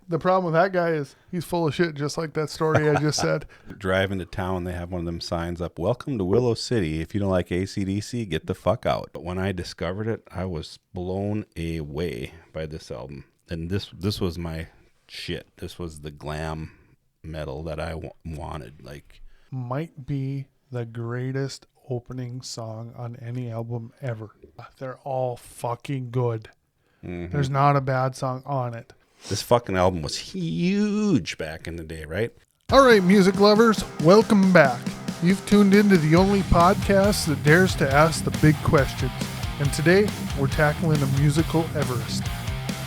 The problem with that guy is he's full of shit, just like that story I just said. Drive into town, they have one of them signs up, "Welcome to Willow City. If you don't like AC/DC, get the fuck out." But when I discovered it, I was blown away by this album. And this was my shit. This was the glam metal that I wanted. Like, might be the greatest opening song on any album ever. They're all fucking good. mm-hmm. There's not a bad song on it. This fucking album was huge back in the day, right? All right, music lovers, welcome back. You've tuned into the only podcast that dares to ask the big questions. And today, we're tackling a musical Everest.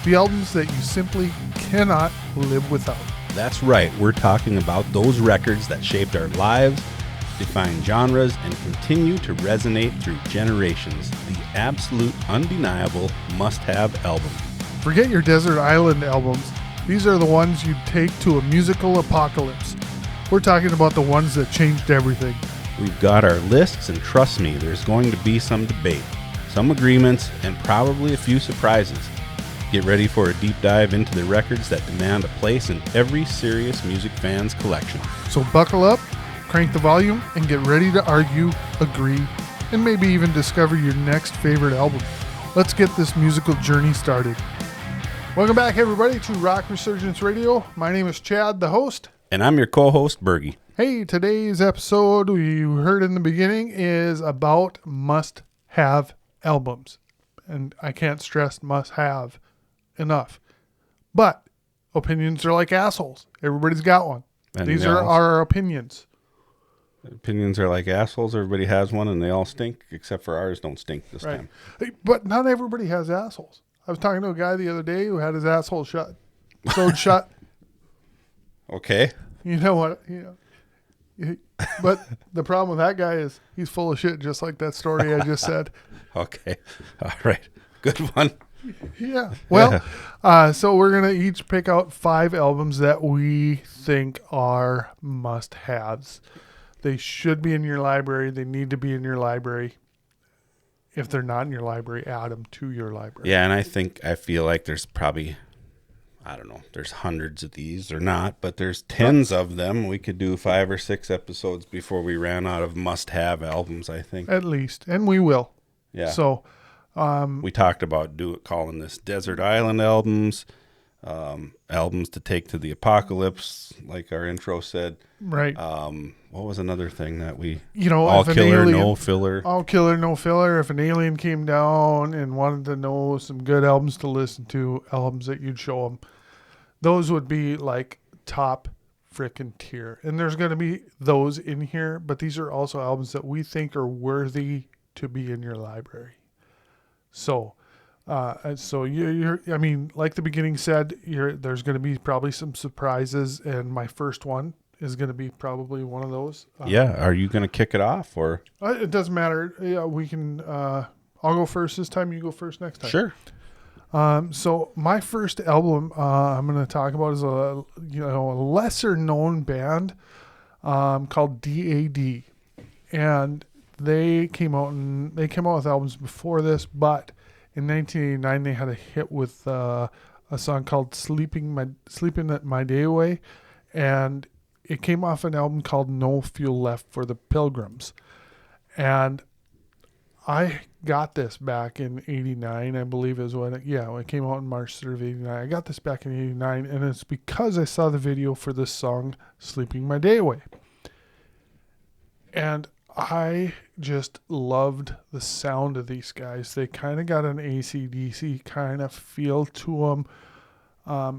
The albums that you simply cannot live without. That's right. We're talking about those records that shaped our lives, defined genres, and continue to resonate through generations. The absolute, undeniable must-have album. Forget your desert island albums. These are the ones you'd take to a musical apocalypse. We're talking about the ones that changed everything. We've got our lists, and trust me, there's going to be some debate, some agreements, and probably a few surprises. Get ready for a deep dive into the records that demand a place in every serious music fan's collection. So buckle up, crank the volume, and get ready to argue, agree, and maybe even discover your next favorite album. Let's get this musical journey started. Welcome back, everybody, to Rock Resurgence Radio. My name is Chad, the host. And I'm your co-host, Bergy. Hey, today's episode, you heard in the beginning, is about must-have albums. And I can't stress must-have enough. But opinions are like assholes. Everybody's got one. And these are our opinions. Opinions are like assholes. Everybody has one, and they all stink, except for ours don't stink this time. But not everybody has assholes. I was talking to a guy the other day who had his asshole sewed shut. Okay. You know what? But the problem with that guy is he's full of shit, just like that story I just said. Okay. All right. Good one. Yeah. Well, so we're going to each pick out 5 albums that we think are must-haves. They should be in your library. They need to be in your library. If they're not in your library, add them to your library. Yeah, and I feel like there's probably, I don't know, there's hundreds of these or not, but there's tens of them. We could do 5 or 6 episodes before we ran out of must-have albums, I think. At least, and we will. Yeah. So, we talked about calling this desert island albums, albums to take to the apocalypse, like our intro said. Right. What was another thing that we, all killer, no filler. All killer, no filler. If an alien came down and wanted to know some good albums to listen to, albums that you'd show them, those would be like top frickin' tier. And there's going to be those in here, but these are also albums that we think are worthy to be in your library. So, you're I mean, like the beginning said, there's going to be probably some surprises, and my first one is going to be probably one of those. Yeah. Are you going to kick it off or? It doesn't matter. Yeah, we can, I'll go first this time. You go first next time. Sure. So my first album, I'm going to talk about is a lesser known band, called DAD, and they came out with albums before this, but in 1989 they had a hit with, a song called Sleeping My Day Away, and it came off an album called No Fuel Left for the Pilgrims. And I got this back in 89, I believe is when it came out in March 3rd of 89. I got this back in 89, and it's because I saw the video for this song, Sleeping My Day Away. And I just loved the sound of these guys. They kind of got an AC/DC kind of feel to them.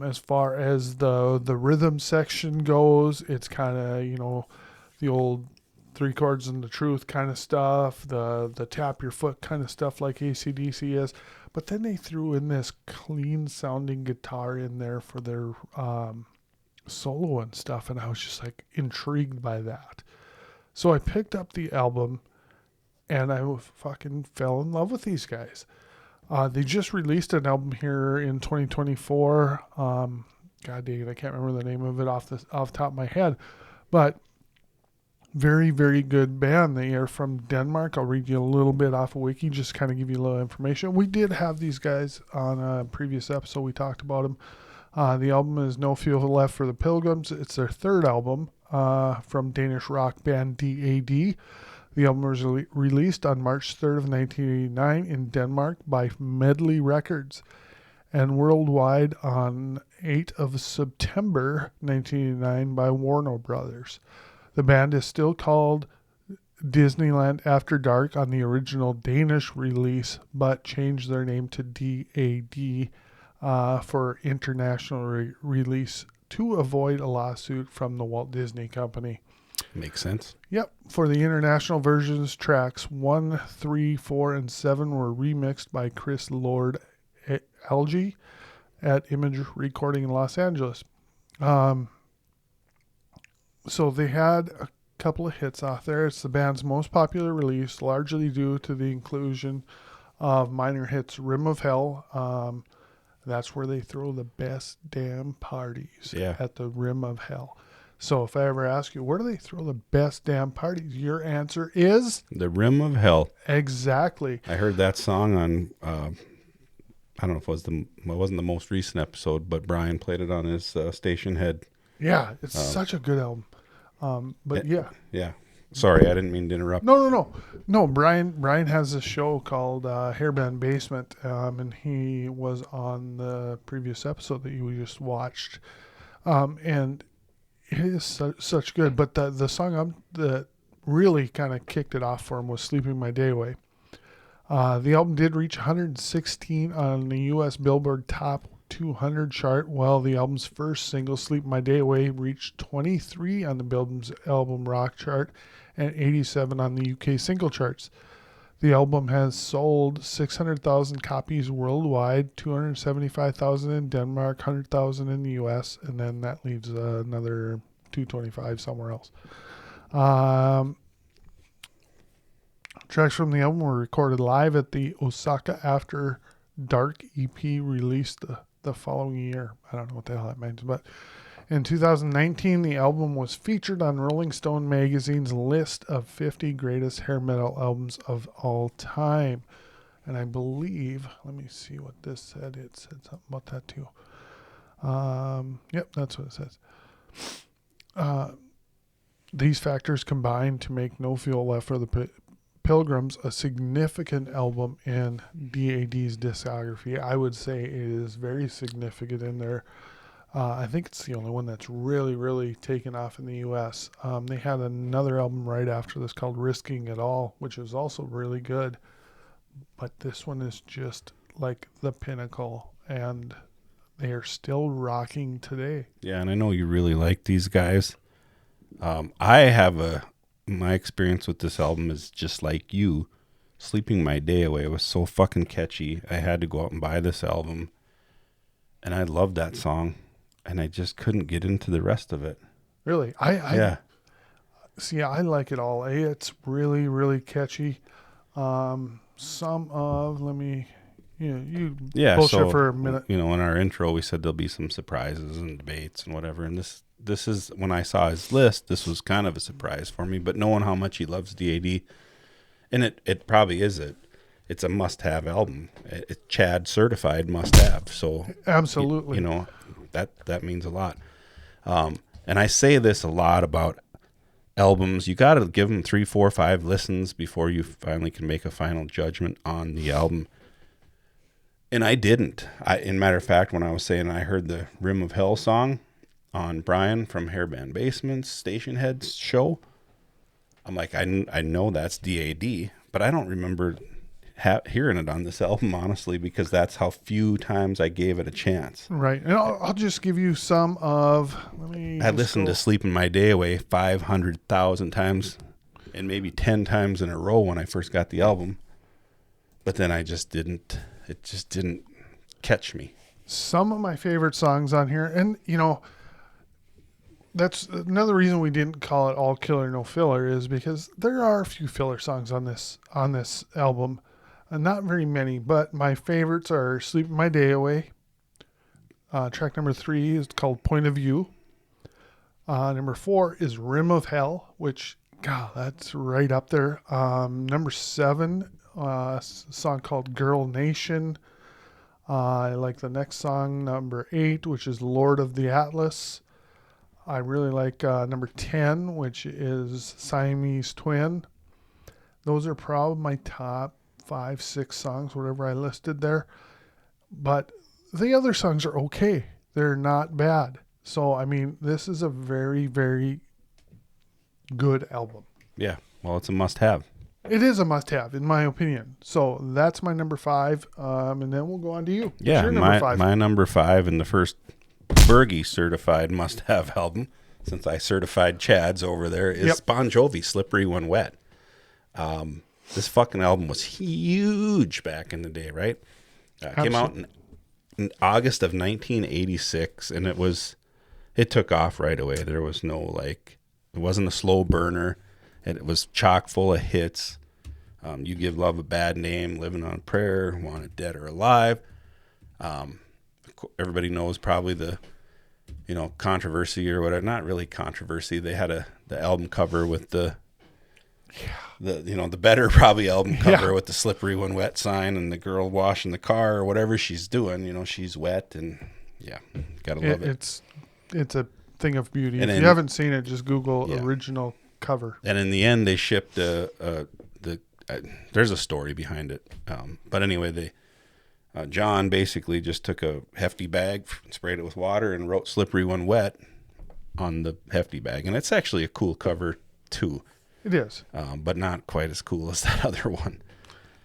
As far as the rhythm section goes, it's kind of, the old 3 chords and the truth kind of stuff, the tap your foot kind of stuff like AC/DC is. But then they threw in this clean sounding guitar in there for their solo and stuff, and I was just like intrigued by that. So I picked up the album, and I fucking fell in love with these guys. They just released an album here in 2024. God dang it, I can't remember the name of it off the top of my head. But very, very good band. They are from Denmark. I'll read you a little bit off of Wiki, just kind of give you a little information. We did have these guys on a previous episode. We talked about them. The album is No Fuel Left for the Pilgrims. It's their third album from Danish rock band DAD. The album was released on March 3rd of 1989 in Denmark by Medley Records and worldwide on 8th of September 1989 by Warner Brothers. The band is still called Disneyland After Dark on the original Danish release, but changed their name to DAD for international release to avoid a lawsuit from the Walt Disney Company. Makes sense. Yep. For the international versions, tracks 1, 3, 4, and 7 were remixed by Chris Lord Alge at Image Recording in Los Angeles. So they had a couple of hits off there. It's the band's most popular release, largely due to the inclusion of minor hits Rim of Hell. That's where they throw the best damn parties, at the Rim of Hell. So if I ever ask you, where do they throw the best damn parties? Your answer is? The Rim of Hell. Exactly. I heard that song on, I don't know if it wasn't the most recent episode, but Brian played it on his station head. Yeah, it's such a good album. Yeah. Sorry, I didn't mean to interrupt. No, Brian has a show called Hairband Basement, and he was on the previous episode that you just watched. And it is such good. But the song that really kind of kicked it off for him was Sleeping My Day Away. The album did reach 116 on the U.S. Billboard Top 200 chart, while the album's first single, Sleep My Day Away, reached 23 on the Billboard's album rock chart and 87 on the UK single charts. The album has sold 600,000 copies worldwide, 275,000 in Denmark, 100,000 in the US, and then that leaves another 225 somewhere else. Tracks from the album were recorded live at the Osaka After Dark EP released the following year. I don't know what the hell that means, but in 2019, the album was featured on Rolling Stone magazine's list of 50 greatest hair metal albums of all time. And I believe, let me see what this said. It said something about that too. Yep, that's what it says. These factors combine to make No Fuel Left for the Pilgrims a significant album in DAD's discography. I would say it is very significant in there. I think it's the only one that's really, really taken off in the U.S. They had another album right after this called Risking It All, which is also really good. But this one is just like the pinnacle, and they are still rocking today. Yeah, and I know you really like these guys. My experience with this album is just like you. Sleeping My Day Away was so fucking catchy. I had to go out and buy this album. And I loved that song. And I just couldn't get into the rest of it. Really? See, I like it all. It's really, really catchy. You bullshit for a minute. In our intro, we said there'll be some surprises and debates and whatever. And this is, when I saw his list, this was kind of a surprise for me. But knowing how much he loves DAD, and it probably is it's a must-have album. It's Chad certified must-have. So absolutely, that means a lot. And I say this a lot about albums. You got to give them 3, 4, 5 listens before you finally can make a final judgment on the album. And I didn't. In matter of fact, when I was saying I heard the Rim of Hell song on Brian from Hairband Basement's Station Head's show, I'm like, I know that's DAD, but I don't remember hearing it on this album, honestly, because that's how few times I gave it a chance. Right. And I'll just give you some of... I listened to Sleeping My Day Away 500,000 times and maybe 10 times in a row when I first got the album. But then it just didn't catch me. Some of my favorite songs on here, and that's another reason we didn't call it all killer, no filler, is because there are a few filler songs on this album. Not very many, but my favorites are Sleeping My Day Away. Track number 3 is called Point of View. Number 4 is Rim of Hell, which, God, that's right up there. Number 7, a song called Girl Nation. I like the next song, number 8, which is Lord of the Atlas. I really like number 10, which is Siamese Twin. Those are probably my top 5, 6 songs, whatever I listed there. But the other songs are okay. They're not bad. So, I mean, this is a very, very good album. Yeah. Well, it's a must-have. It is a must-have, in my opinion. So that's my number 5, and then we'll go on to you. Yeah, What's your number 5? My number 5 and the first Bergy certified must-have album, since I certified Chad's over there, is Bon Jovi, Slippery When Wet. This fucking album was huge back in the day, right? Came out in August of 1986, and it took off right away. There was no, it wasn't a slow burner. And it was chock full of hits. You Give Love a Bad Name, Living on a Prayer, Wanted Dead or Alive. Everybody knows probably the, controversy or whatever. Not really controversy. They had the album cover with the better probably album cover with the Slippery When Wet sign and the girl washing the car or whatever she's doing. She's wet and gotta love it. It's a thing of beauty. If you haven't seen it, just Google original cover. And in the end, they shipped there's a story behind it. But anyway, John basically just took a hefty bag, sprayed it with water, and wrote Slippery When Wet on the hefty bag. And it's actually a cool cover, too. It is. But not quite as cool as that other one.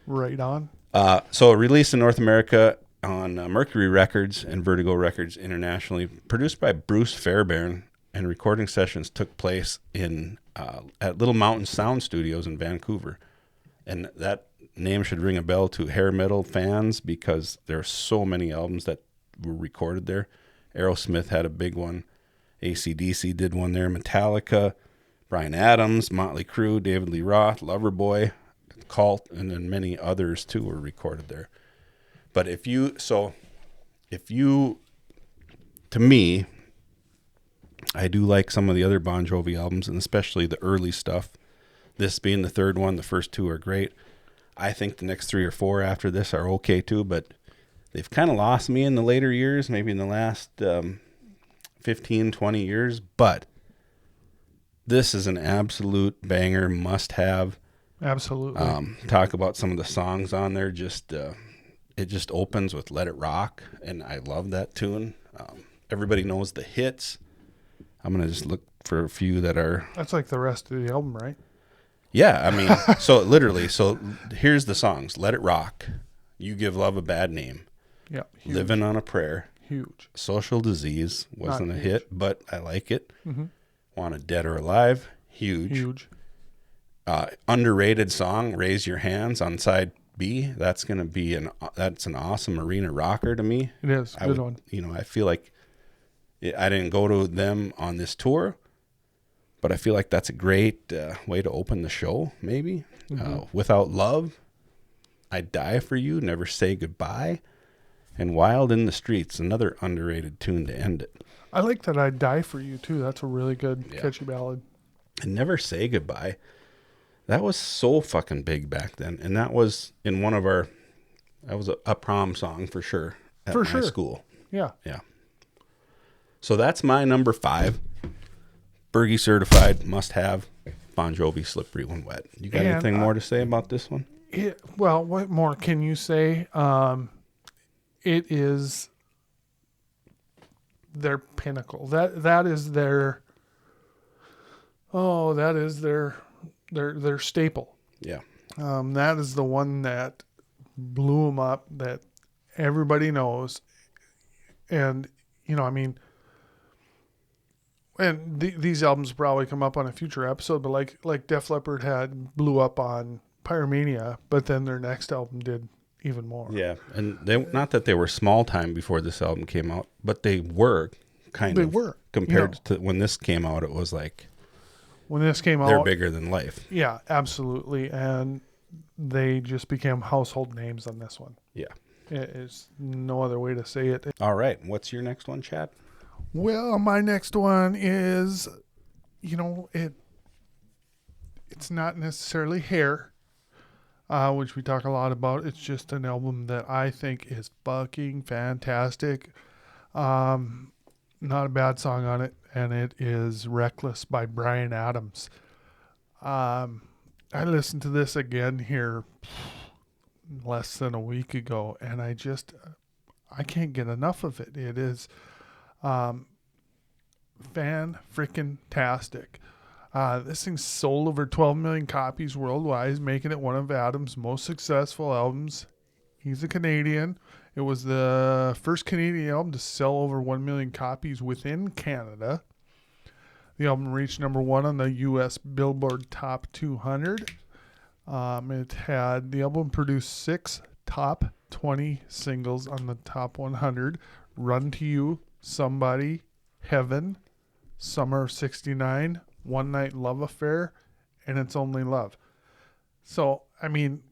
Right on. So released in North America on Mercury Records and Vertigo Records internationally, produced by Bruce Fairbairn, and recording sessions took place at Little Mountain Sound Studios in Vancouver. And that name should ring a bell to hair metal fans because there are so many albums that were recorded there. Aerosmith had a big one. AC/DC did one there. Metallica, Bryan Adams, Motley Crue, David Lee Roth, Loverboy, Cult, and then many others too were recorded there. But to me, I do like some of the other Bon Jovi albums, and especially the early stuff. This being the third one, the first 2 are great. I think the next 3 or 4 after this are okay too, but they've kind of lost me in the later years, maybe in the last 15, 20 years. But this is an absolute banger, must-have. Absolutely. Talk about some of the songs on there. It just opens with Let It Rock, and I love that tune. Everybody knows the hits. I'm going to just look for a few that are... That's like the rest of the album, right? Yeah, I mean, so here's the songs. Let It Rock, You Give Love a Bad Name, Living on a Prayer, huge. Social Disease, wasn't a hit, but I like it. Mm-hmm. Wanted Dead or Alive, huge. Underrated song, Raise Your Hands on side B. That's going to be that's an awesome arena rocker to me. It is, good one. I feel like I didn't go to them on this tour, but I feel like that's a great way to open the show, maybe. Mm-hmm. Without Love, I'd Die for You, Never Say Goodbye, and Wild in the Streets, another underrated tune to end it. I like that I'd Die for You, too. That's a really good, catchy ballad. And Never Say Goodbye, that was so fucking big back then. And that was in that was a prom song for sure at my school. Yeah. Yeah. So that's my number 5. Bergy certified, must have, Bon Jovi, Slippery When Wet. You got anything more to say about this one? Well, what more can you say? It is their pinnacle. That is their staple. Yeah. That is the one that blew them up, that everybody knows. And, and these albums probably come up on a future episode, but like Def Leppard blew up on Pyromania, but then their next album did even more. Yeah, and not that they were small time before this album came out, but they were compared to when this came out. It was like when this came out, they're bigger than life. Yeah, absolutely, and they just became household names on this one. Yeah, it is no other way to say it. All right, what's your next one, Chad? Well, my next one is, it's not necessarily hair. which we talk a lot about. It's just an album that I think is fucking fantastic. Not a bad song on it, and it is Reckless by Bryan Adams. I listened to this again here less than a week ago, and I can't get enough of it. It is fan-frickin-tastic. This thing sold over 12 million copies worldwide, making it one of Adams' most successful albums. He's a Canadian. It was the first Canadian album to sell over 1 million copies within Canada. The album reached number 1 on the U.S. Billboard Top 200. The album produced 6 top 20 singles on the top 100. Run to You, Somebody, Heaven, Summer of 69, One Night Love Affair, and It's Only Love. So, I mean,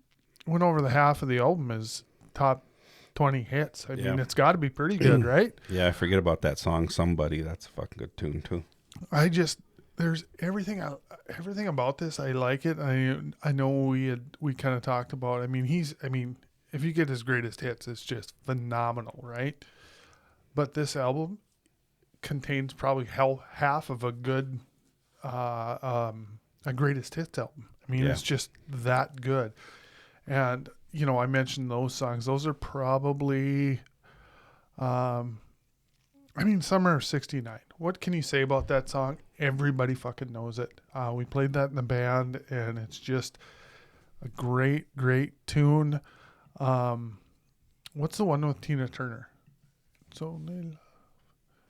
went over the half of the album is top 20 hits. I mean, it's got to be pretty good, right? Yeah, I forget about that song, Somebody. That's a fucking good tune, too. There's everything about this. I like it. I know we kind of talked about, I mean, if you get his greatest hits, it's just phenomenal, right? But this album contains probably half of a good, a greatest hits album. I mean, It's just that good. And, you know, I mentioned those songs. Those are probably, Summer of 69. What can you say about that song? Everybody fucking knows it. We played that in the band, and it's just a great, great tune. What's the one with Tina Turner? It's Only Love.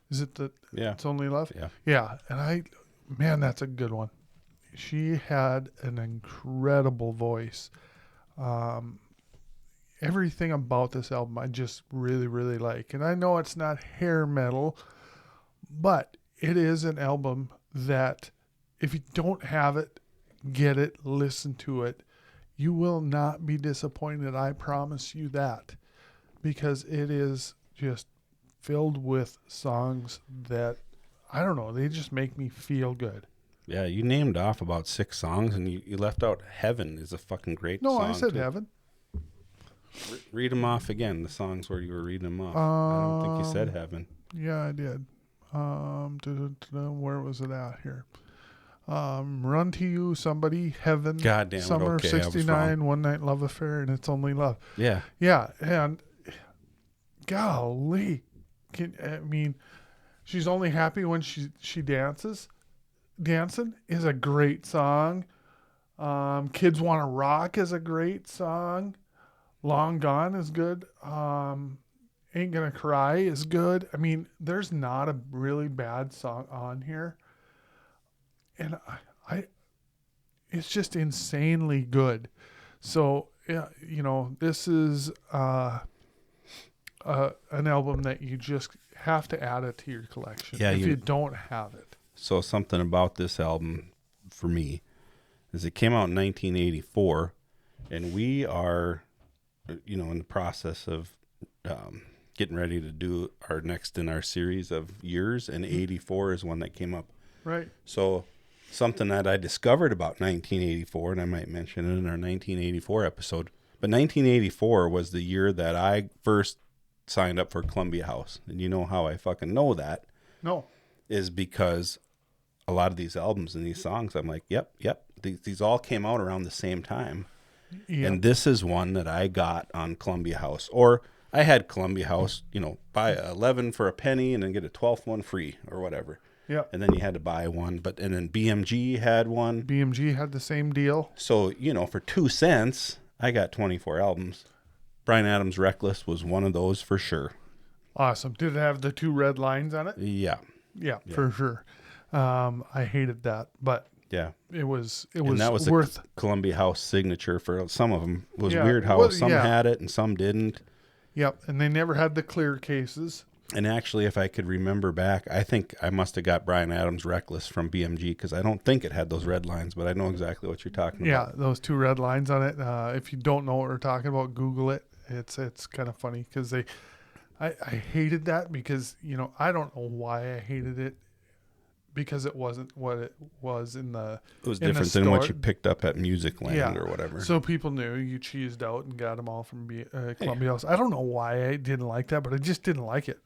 Is it It's Only Love? Yeah. Yeah. And that's a good one. She had an incredible voice. Everything about this album I just really, really like. And I know it's not hair metal, but it is an album that if you don't have it, get it, listen to it. You will not be disappointed. I promise you that, because it is just filled with songs that, I don't know, they just make me feel good. Yeah, you named off about 6 songs, and you left out Heaven is a fucking great song. No, I said too. Heaven. Read them off again, the songs where you were reading them off. I don't think you said Heaven. Yeah, I did. Where was it at here? Run to You, Somebody, Heaven, Goddamn, Summer okay, 69, One Night Love Affair, and It's Only Love. Yeah. Yeah, and golly, She's Only Happy When She Dances. Dancing is a great song. Kids Wanna Rock is a great song. Long Gone is good. Ain't Gonna Cry is good. I mean, there's not a really bad song on here. And it's just insanely good. So, yeah, you know, this is an album that you just have to add it to your collection if you don't have it. So something about this album for me is it came out in 1984, and we are, you know, in the process of getting ready to do our next in our series of years, and 84 is one that came up. Right. So something that I discovered about 1984, and I might mention it in our 1984 episode, but 1984 was the year that I first signed up for Columbia House. And you know how I fucking know that? No. Is because a lot of these albums and these songs, I'm like, yep. These all came out around the same time. Yep. And this is one that I got on Columbia House. Or I had Columbia House, you know, buy 11 for a penny and then get a 12th one free or whatever. Yeah. And then you had to buy one. And then BMG had one. BMG had the same deal. So, you know, for 2 cents, I got 24 albums. Bryan Adams' Reckless was one of those for sure. Awesome. Did it have the 2 red lines on it? Yeah. Yeah, for sure. I hated that, but yeah, it was and that was worth a Columbia House signature for some of them. It was weird how some had it and some didn't. Yep, and they never had the clear cases. And actually, if I could remember back, I think I must have got Bryan Adams' Reckless from BMG, because I don't think it had those red lines, but I know exactly what you're talking about. Yeah, those 2 red lines on it. If you don't know what we're talking about, Google it. It's kind of funny because I hated that because, you know, I don't know why I hated it, because it wasn't what it was in the. It was in the different than what store. you picked up at Music Land or whatever. So people knew you cheesed out and got them all from Columbia House. I don't know why I didn't like that, but I just didn't like it.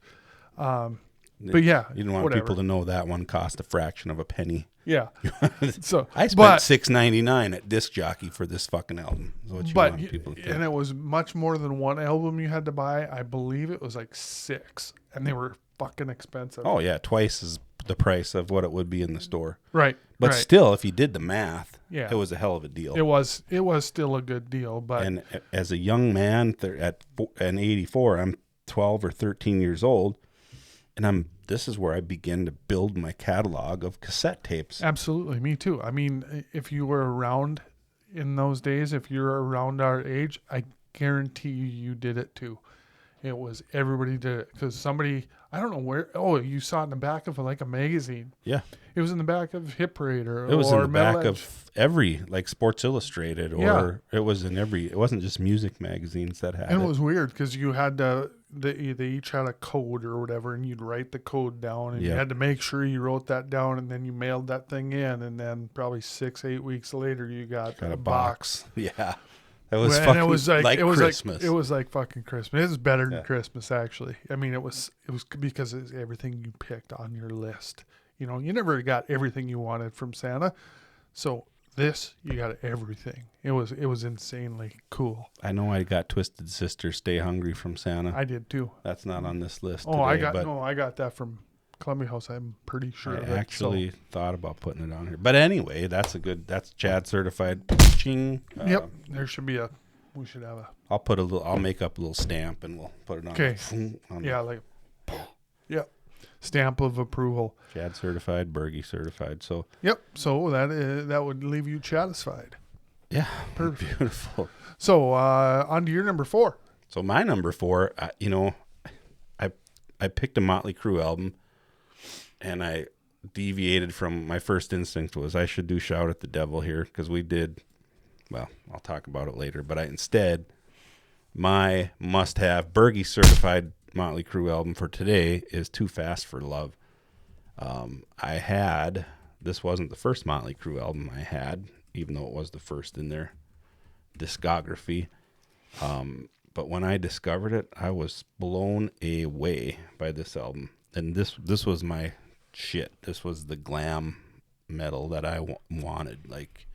But yeah, you didn't want people to know that one cost a fraction of a penny. Yeah. So I spent $6.99 at Disc Jockey for this fucking album. Is what you want people to think. And it was much more than one album you had to buy. I believe it was like 6, and they were fucking expensive. Oh yeah, twice as the price of what it would be in the store. Right. But right. still, if you did the math, yeah, it was a hell of a deal. It was still a good deal. But and as a young man at 84, I'm 12 or 13 years old, and this is where I begin to build my catalog of cassette tapes. Absolutely, me too. I mean, if you were around in those days, if you're around our age, I guarantee you did it too. It was, everybody did it because somebody, I don't know where, you saw it in the back of like a magazine. Yeah. It was in the back of Hit Parade it was in the back of every, like Sports Illustrated, or it was in it wasn't just music magazines that had it. And it was weird because you had they each had a code or whatever, and you'd write the code down, and you had to make sure you wrote that down, and then you mailed that thing in, and then probably 6-8 weeks later you got a box. Yeah. It was fucking like Christmas. It was like fucking Christmas. It was better than Christmas, actually. I mean, it was because it's everything you picked on your list. You know, you never got everything you wanted from Santa. So this, you got everything. It was insanely cool. I know I got Twisted Sister Stay Hungry from Santa. I did too. That's not on this list today. I got that from Columbia House. I'm pretty sure. I actually thought about putting it on here. But anyway, that's Chad certified. Ching. Yep. We should have a. I'll make up a little stamp and we'll put it on. Okay. Yep. Stamp of approval. Chad certified, Bergy certified. So. Yep. So that would leave you satisfied. Yeah. Perfect. Beautiful. So on to your number 4. So my number 4, I picked a Motley Crue album, and I deviated from my first instinct was I should do Shout at the Devil here because we did. Well, I'll talk about it later. But instead, my must-have Bergy certified Motley Crue album for today is Too Fast for Love. This wasn't the first Motley Crue album I had, even though it was the first in their discography. But when I discovered it, I was blown away by this album. And this was my shit. This was the glam metal that I wanted. Like,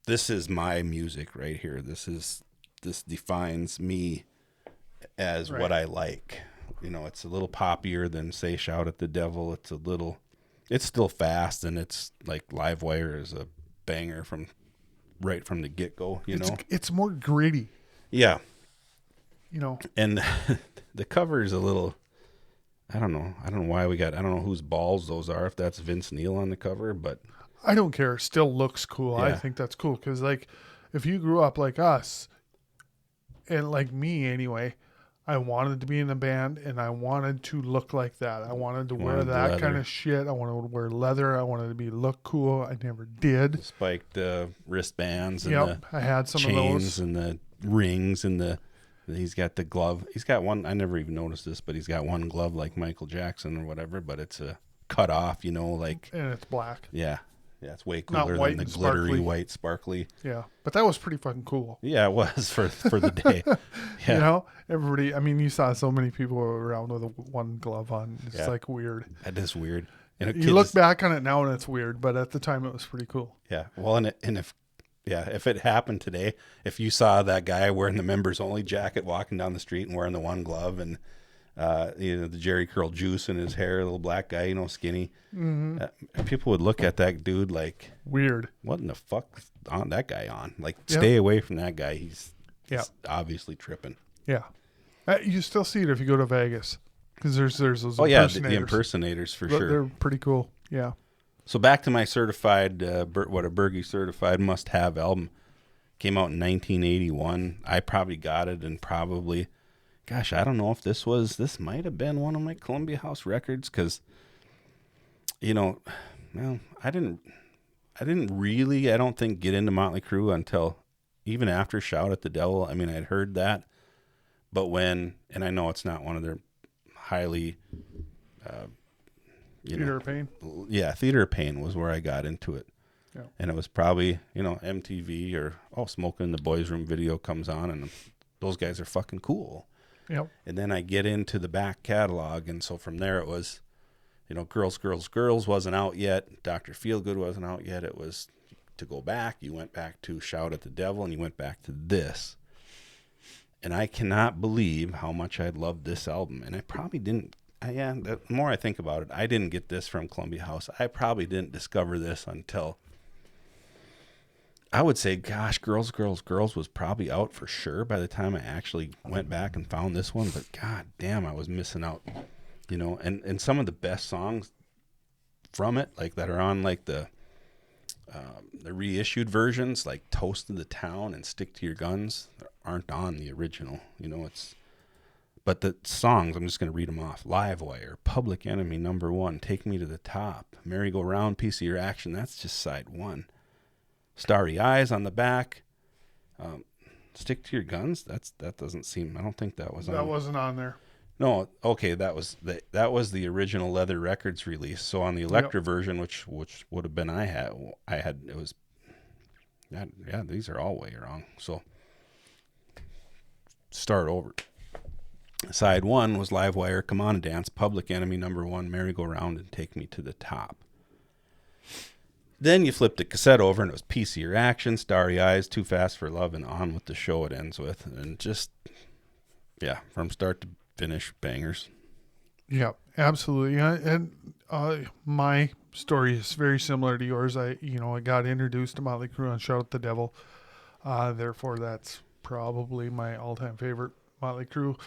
this is my music right here. This defines me as what I like. You know, it's a little poppier than, say, Shout at the Devil. It's still fast, and it's like Livewire is a banger right from the get-go, It's more gritty. Yeah. You know. And the cover is a little, I don't know why I don't know whose balls those are, if that's Vince Neil on the cover, but. I don't care. It still looks cool. Yeah. I think that's cool because, like, if you grew up like us, and like me anyway, I wanted to be in a band and I wanted to look like that. I wanted to wear that kind of shit. I wanted to wear leather. I wanted to look cool. I never did. Spiked wristbands and the I had some chains of those. And the rings and he's got the glove. He's got one. I never even noticed this, but he's got one glove like Michael Jackson or whatever, but it's a cut off, like. And it's black. Yeah. Yeah, it's way cooler than the glittery white sparkly. Yeah, but that was pretty fucking cool. Yeah, it was for the day. Yeah. Everybody, I mean, you saw so many people around with one glove on. It's like weird. That is weird. And you look back on it now and it's weird, but at the time it was pretty cool. Yeah. Well, if it happened today, if you saw that guy wearing the members only jacket walking down the street and wearing the one glove and the Jerry curl juice in his hair, little black guy, skinny. Mm-hmm. People would look at that dude like weird. What in the fuck on that guy on? Like, stay away from that guy. He's obviously tripping. Yeah, you still see it if you go to Vegas because there's those. Oh yeah, the impersonators for sure. They're pretty cool. Yeah. So back to my certified, what a Bergy certified must-have album. Came out in 1981. I probably got it and probably. Gosh, I don't know if this might have been one of my Columbia House records because, I didn't really, I don't think, get into Motley Crue until even after Shout at the Devil. I mean, I'd heard that, but and I know it's not one of their highly Theater of Pain. Yeah, Theater of Pain was where I got into it. Yeah. And it was probably, MTV or, Smoking in the Boys Room video comes on, and those guys are fucking cool. Yep. And then I get into the back catalog, and so from there it was, Girls, Girls, Girls wasn't out yet. Dr. Feelgood wasn't out yet. It was to go back. You went back to Shout at the Devil, and you went back to this. And I cannot believe how much I loved this album. And I probably didn't. The more I think about it, I didn't get this from Columbia House. I probably didn't discover this until, I would say, gosh, Girls, Girls, Girls was probably out for sure by the time I actually went back and found this one. But god damn, I was missing out. And some of the best songs from it, like that are on like the reissued versions, like Toast of the Town and Stick to Your Guns, aren't on the original. But the songs, I'm just going to read them off. Livewire, Public Enemy #1, Take Me to the Top, Merry-Go-Round, Piece of Your Action, that's just side one. Starry Eyes on the back. Stick to Your Guns, that doesn't seem, I don't think that was on. That wasn't on there. No, okay, that was the original Leather Records release. So on the Elektra version, which would have been I had it was, yeah, these are all way wrong. So start over. Side one was Livewire, Come On and Dance, Public Enemy #1, Merry-Go-Round, and Take Me to the Top. Then you flipped the cassette over, and it was Piece of Your Action, Starry Eyes, Too Fast for Love, and On with the Show it ends with. And just, yeah, from start to finish, bangers. Yeah, absolutely. And my story is very similar to yours. I got introduced to Motley Crue on Shout at the Devil. Therefore, that's probably my all-time favorite Motley Crue,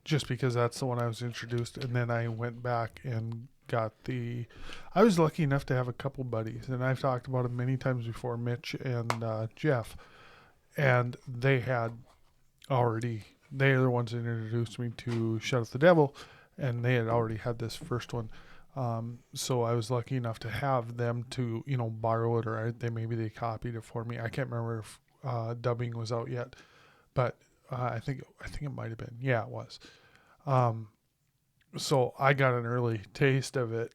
just because that's the one I was introduced. And then I went back and got I was lucky enough to have a couple buddies, and I've talked about them many times before, Mitch and Jeff. And they're the ones that introduced me to Shout at the Devil, and they had already had this first one. So I was lucky enough to have them to, borrow it, or maybe they copied it for me. I can't remember if dubbing was out yet, but I think it might have been. Yeah, it was. So I got an early taste of it,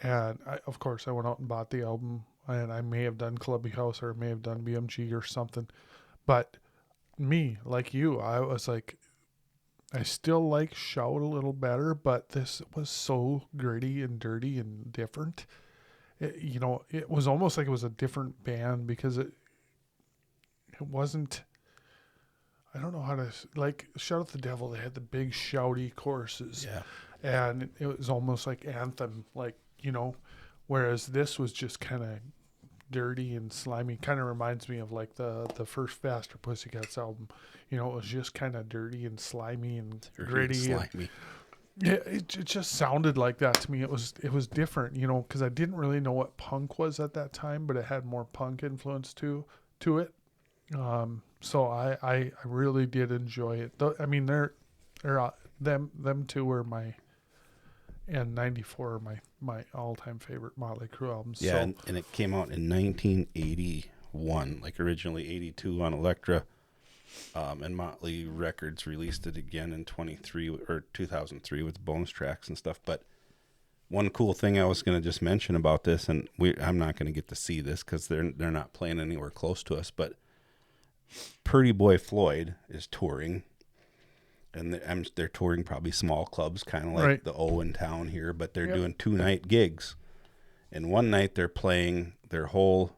and of course I went out and bought the album, and I may have done Columbia House or may have done BMG or something. But me, like you, I was like, I still like Shout a little better, but this was so gritty and dirty and different. It was almost like it was a different band, because it wasn't, I don't know how to, like Shout at the Devil, they had the big shouty choruses. Yeah. And it was almost like anthem, whereas this was just kind of dirty and slimy. Kind of reminds me of like the first Faster Pussycats album. It was just kind of dirty and slimy and gritty. And slimy. It just sounded like that to me. It was different, because I didn't really know what punk was at that time, but it had more punk influence to it. So I really did enjoy it. I mean, them two were and 94 are my all-time favorite Motley Crue albums. Yeah, so. And it came out in 1981, like originally 82 on Elektra, and Motley Records released it again in 2003 with bonus tracks and stuff. But one cool thing I was going to just mention about this, and I'm not going to get to see this because they're not playing anywhere close to us, but Pretty Boy Floyd is touring. And they're touring probably small clubs, kind of like the O in town here, but they're doing 2-night gigs. And one night they're playing their whole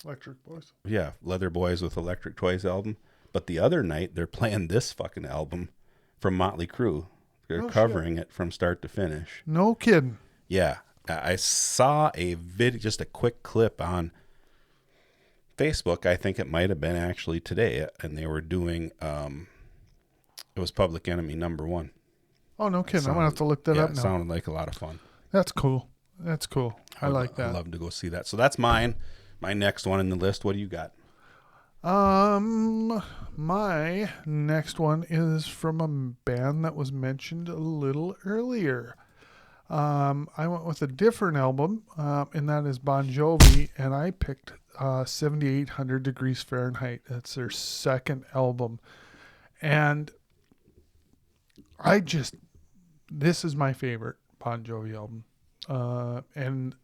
Electric Boys. Yeah, Leather Boys with Electric Toys album. But the other night they're playing this fucking album from Motley Crue. They're covering it from start to finish. No kidding. Yeah. I saw a video, just a quick clip on Facebook. I think it might have been actually today, and they were doing it was Public Enemy #1. Oh, no kidding. I'm going to have to look that up now. It sounded like a lot of fun. That's cool. I like that. I'd love to go see that. So that's mine. My next one in the list. What do you got? My next one is from a band that was mentioned a little earlier. I went with a different album, and that is Bon Jovi, and I picked 7800 Degrees Fahrenheit. That's their second album. And this is my favorite Bon Jovi album. And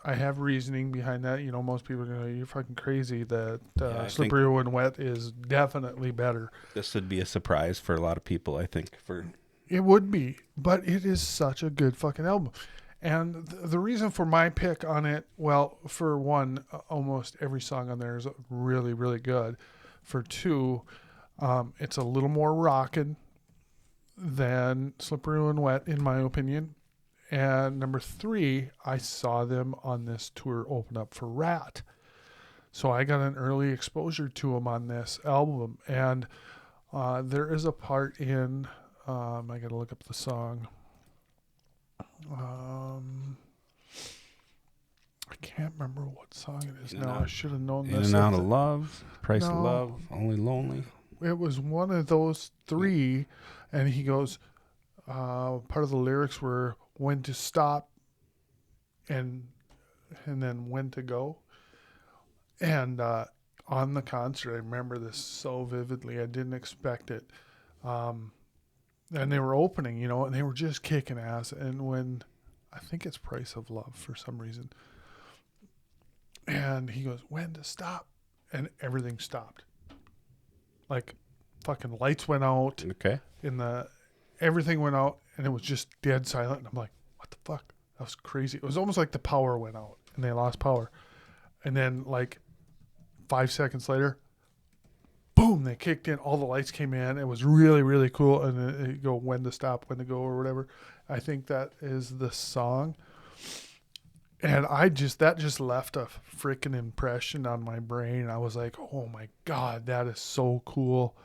I have reasoning behind that. You know, most people are going to go, you're fucking crazy. That Slippery When Wet is definitely better. This would be a surprise for a lot of people, I think. It would be, but it is such a good fucking album. And the reason for my pick on it, well, for one, almost every song on there is really, really good. For two, it's a little more rockin' than Slippery When Wet, in my opinion. And number three, I saw them on this tour open up for Rat. So I got an early exposure to them on this album. And there is a part in, I got to look up the song. I can't remember what song it is now. I should have known this. In and Out of Love, Price of Love, Only Lonely. It was one of those three. And he goes, part of the lyrics were when to stop and then when to go. And on the concert, I remember this so vividly. I didn't expect it. And they were opening, you know, and they were just kicking ass. And when, I think it's Price of Love for some reason. And he goes, when to stop? And everything stopped. Like fucking lights went out. Okay. Everything went out and it was just dead silent. And I'm like, what the fuck? That was crazy. It was almost like the power went out and they lost power. And then like 5 seconds later, boom, they kicked in. All the lights came in. It was really, really cool. And then you go when to stop, when to go or whatever. I think that is the song. And that just left a freaking impression on my brain. I was like, oh my God, that is so cool.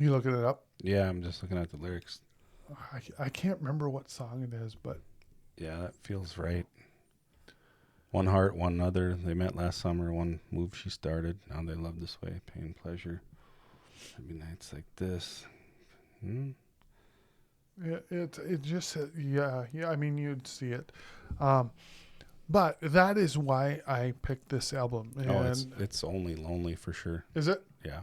You looking it up? Yeah, I'm just looking at the lyrics. I can't remember what song it is, but yeah, that feels right. One heart, one other. They met last summer. One move she started. Now they love this way. Pain, pleasure. Maybe nights like this. It just yeah. I mean, you'd see it. But that is why I picked this album. And it's Only Lonely for sure. Is it? Yeah,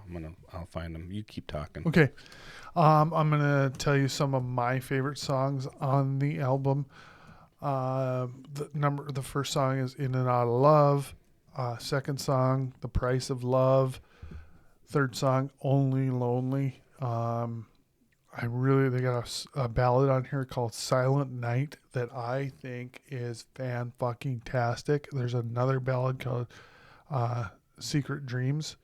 I'll find them. You keep talking. Okay. I'm gonna tell you some of my favorite songs on the album. The first song is In and Out of Love. Second song, The Price of Love. Third song, Only Lonely. They got a ballad on here called Silent Night that I think is fan-fucking-tastic. There's another ballad called Secret Dreams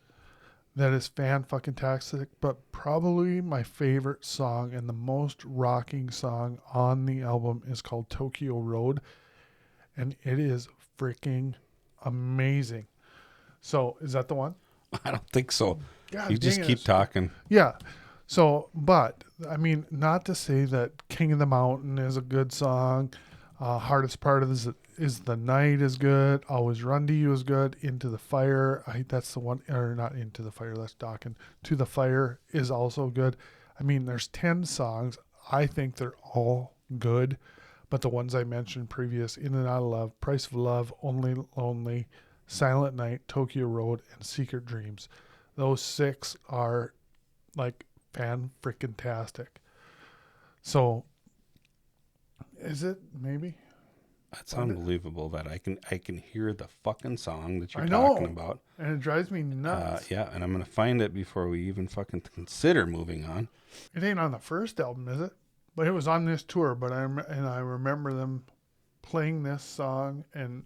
that is fan-fucking-tastic, but probably my favorite song and the most rocking song on the album is called Tokyo Road, and it is freaking amazing. So, is that the one? I don't think so. God, you just keep talking. Yeah. So, but, I mean, not to say that King of the Mountain is a good song. Hardest Part of this is The Night is good. Always Run to You is good. Into the Fire, that's the one, or not Into the Fire, that's Dawkins. To the Fire is also good. I mean, there's 10 songs. I think they're all good. But the ones I mentioned previous, In and Out of Love, Price of Love, Only Lonely, Silent Night, Tokyo Road, and Secret Dreams. Those 6 are like fan-freaking-tastic. So, is it maybe? That's unbelievable that I can hear the fucking song that you're I know, talking about. And it drives me nuts. Yeah, and I'm going to find it before we even fucking consider moving on. It ain't on the first album, is it? But it was on this tour, I remember them playing this song and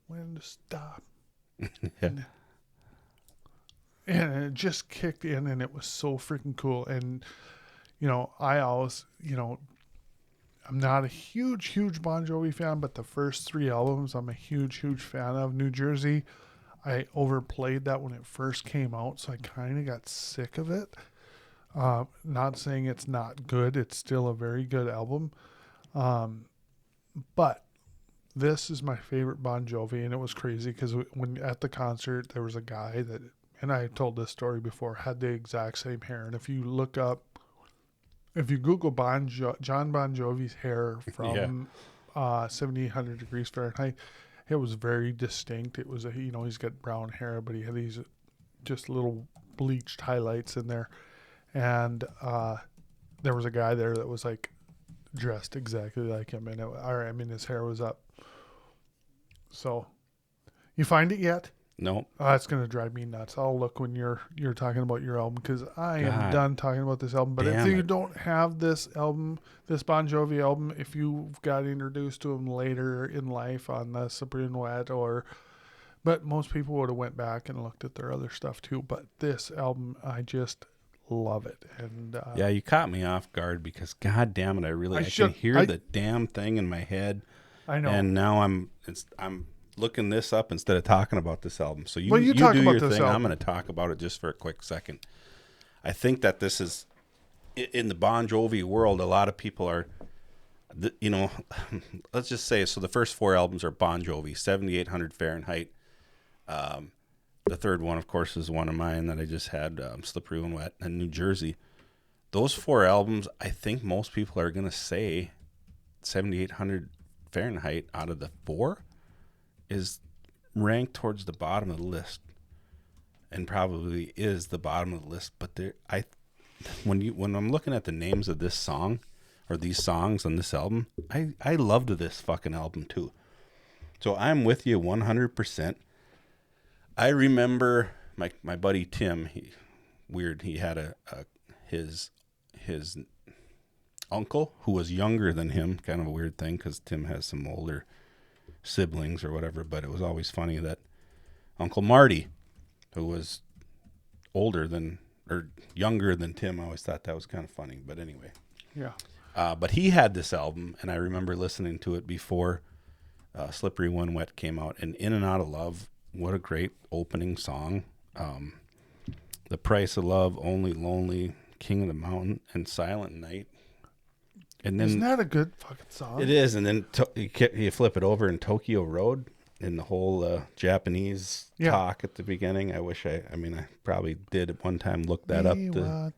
When to Stop. Yeah. And it just kicked in, and it was so freaking cool. And, you know, I always, you know, I'm not a huge Bon Jovi fan, but the first 3 albums I'm a huge fan of. New Jersey, I overplayed that when it first came out, so I kind of got sick of it. Not saying it's not good. It's still a very good album. But this is my favorite Bon Jovi, and it was crazy because when at the concert, there was a guy that, and I told this story before, had the exact same hair. And if you Google John Bon Jovi's hair from 7800 degrees Fahrenheit, it was very distinct. It was he's got brown hair, but he had these just little bleached highlights in there. And there was a guy there that was like dressed exactly like him, and his hair was up. So, you find it yet? No. Oh, that's gonna drive me nuts. I'll look when you're talking about your album, because I am God done talking about this album. But if damn you it. don't have this album, this Bon Jovi album, if you got introduced to him later in life on the Slippery and Wet, but most people would have went back and looked at their other stuff too. But this album, I just love it. And Yeah, you caught me off guard because God damn it, I can hear the damn thing in my head. I know. And now I'm looking this up instead of talking about this album. So you do talk about your this thing. album. I'm going to talk about it just for a quick second. I think that this is in the Bon Jovi world. A lot of people are, let's just say, so the first 4 albums are Bon Jovi, 7800 Fahrenheit. The third one, of course, is one of mine that I just had, Slippery When Wet, and New Jersey. Those 4 albums, I think most people are going to say 7800 Fahrenheit out of the 4 is ranked towards the bottom of the list, and probably is the bottom of the list. But when I'm looking at the names of this song or these songs on this album, I loved this fucking album too. So I'm with you 100%. I remember my buddy Tim. He had his uncle who was younger than him. Kind of a weird thing because Tim has some older siblings or whatever, but it was always funny that Uncle Marty, who was younger than Tim, I always thought that was kind of funny. But anyway, but he had this album, and I remember listening to it before Slippery When Wet came out, and In and Out of Love. What a great opening song. The Price of Love, Only Lonely, King of the Mountain, and Silent Night. And then, isn't that a good fucking song? It is. And then you flip it over in Tokyo Road, in the whole Japanese talk at the beginning. I wish I probably did at one time look that up. I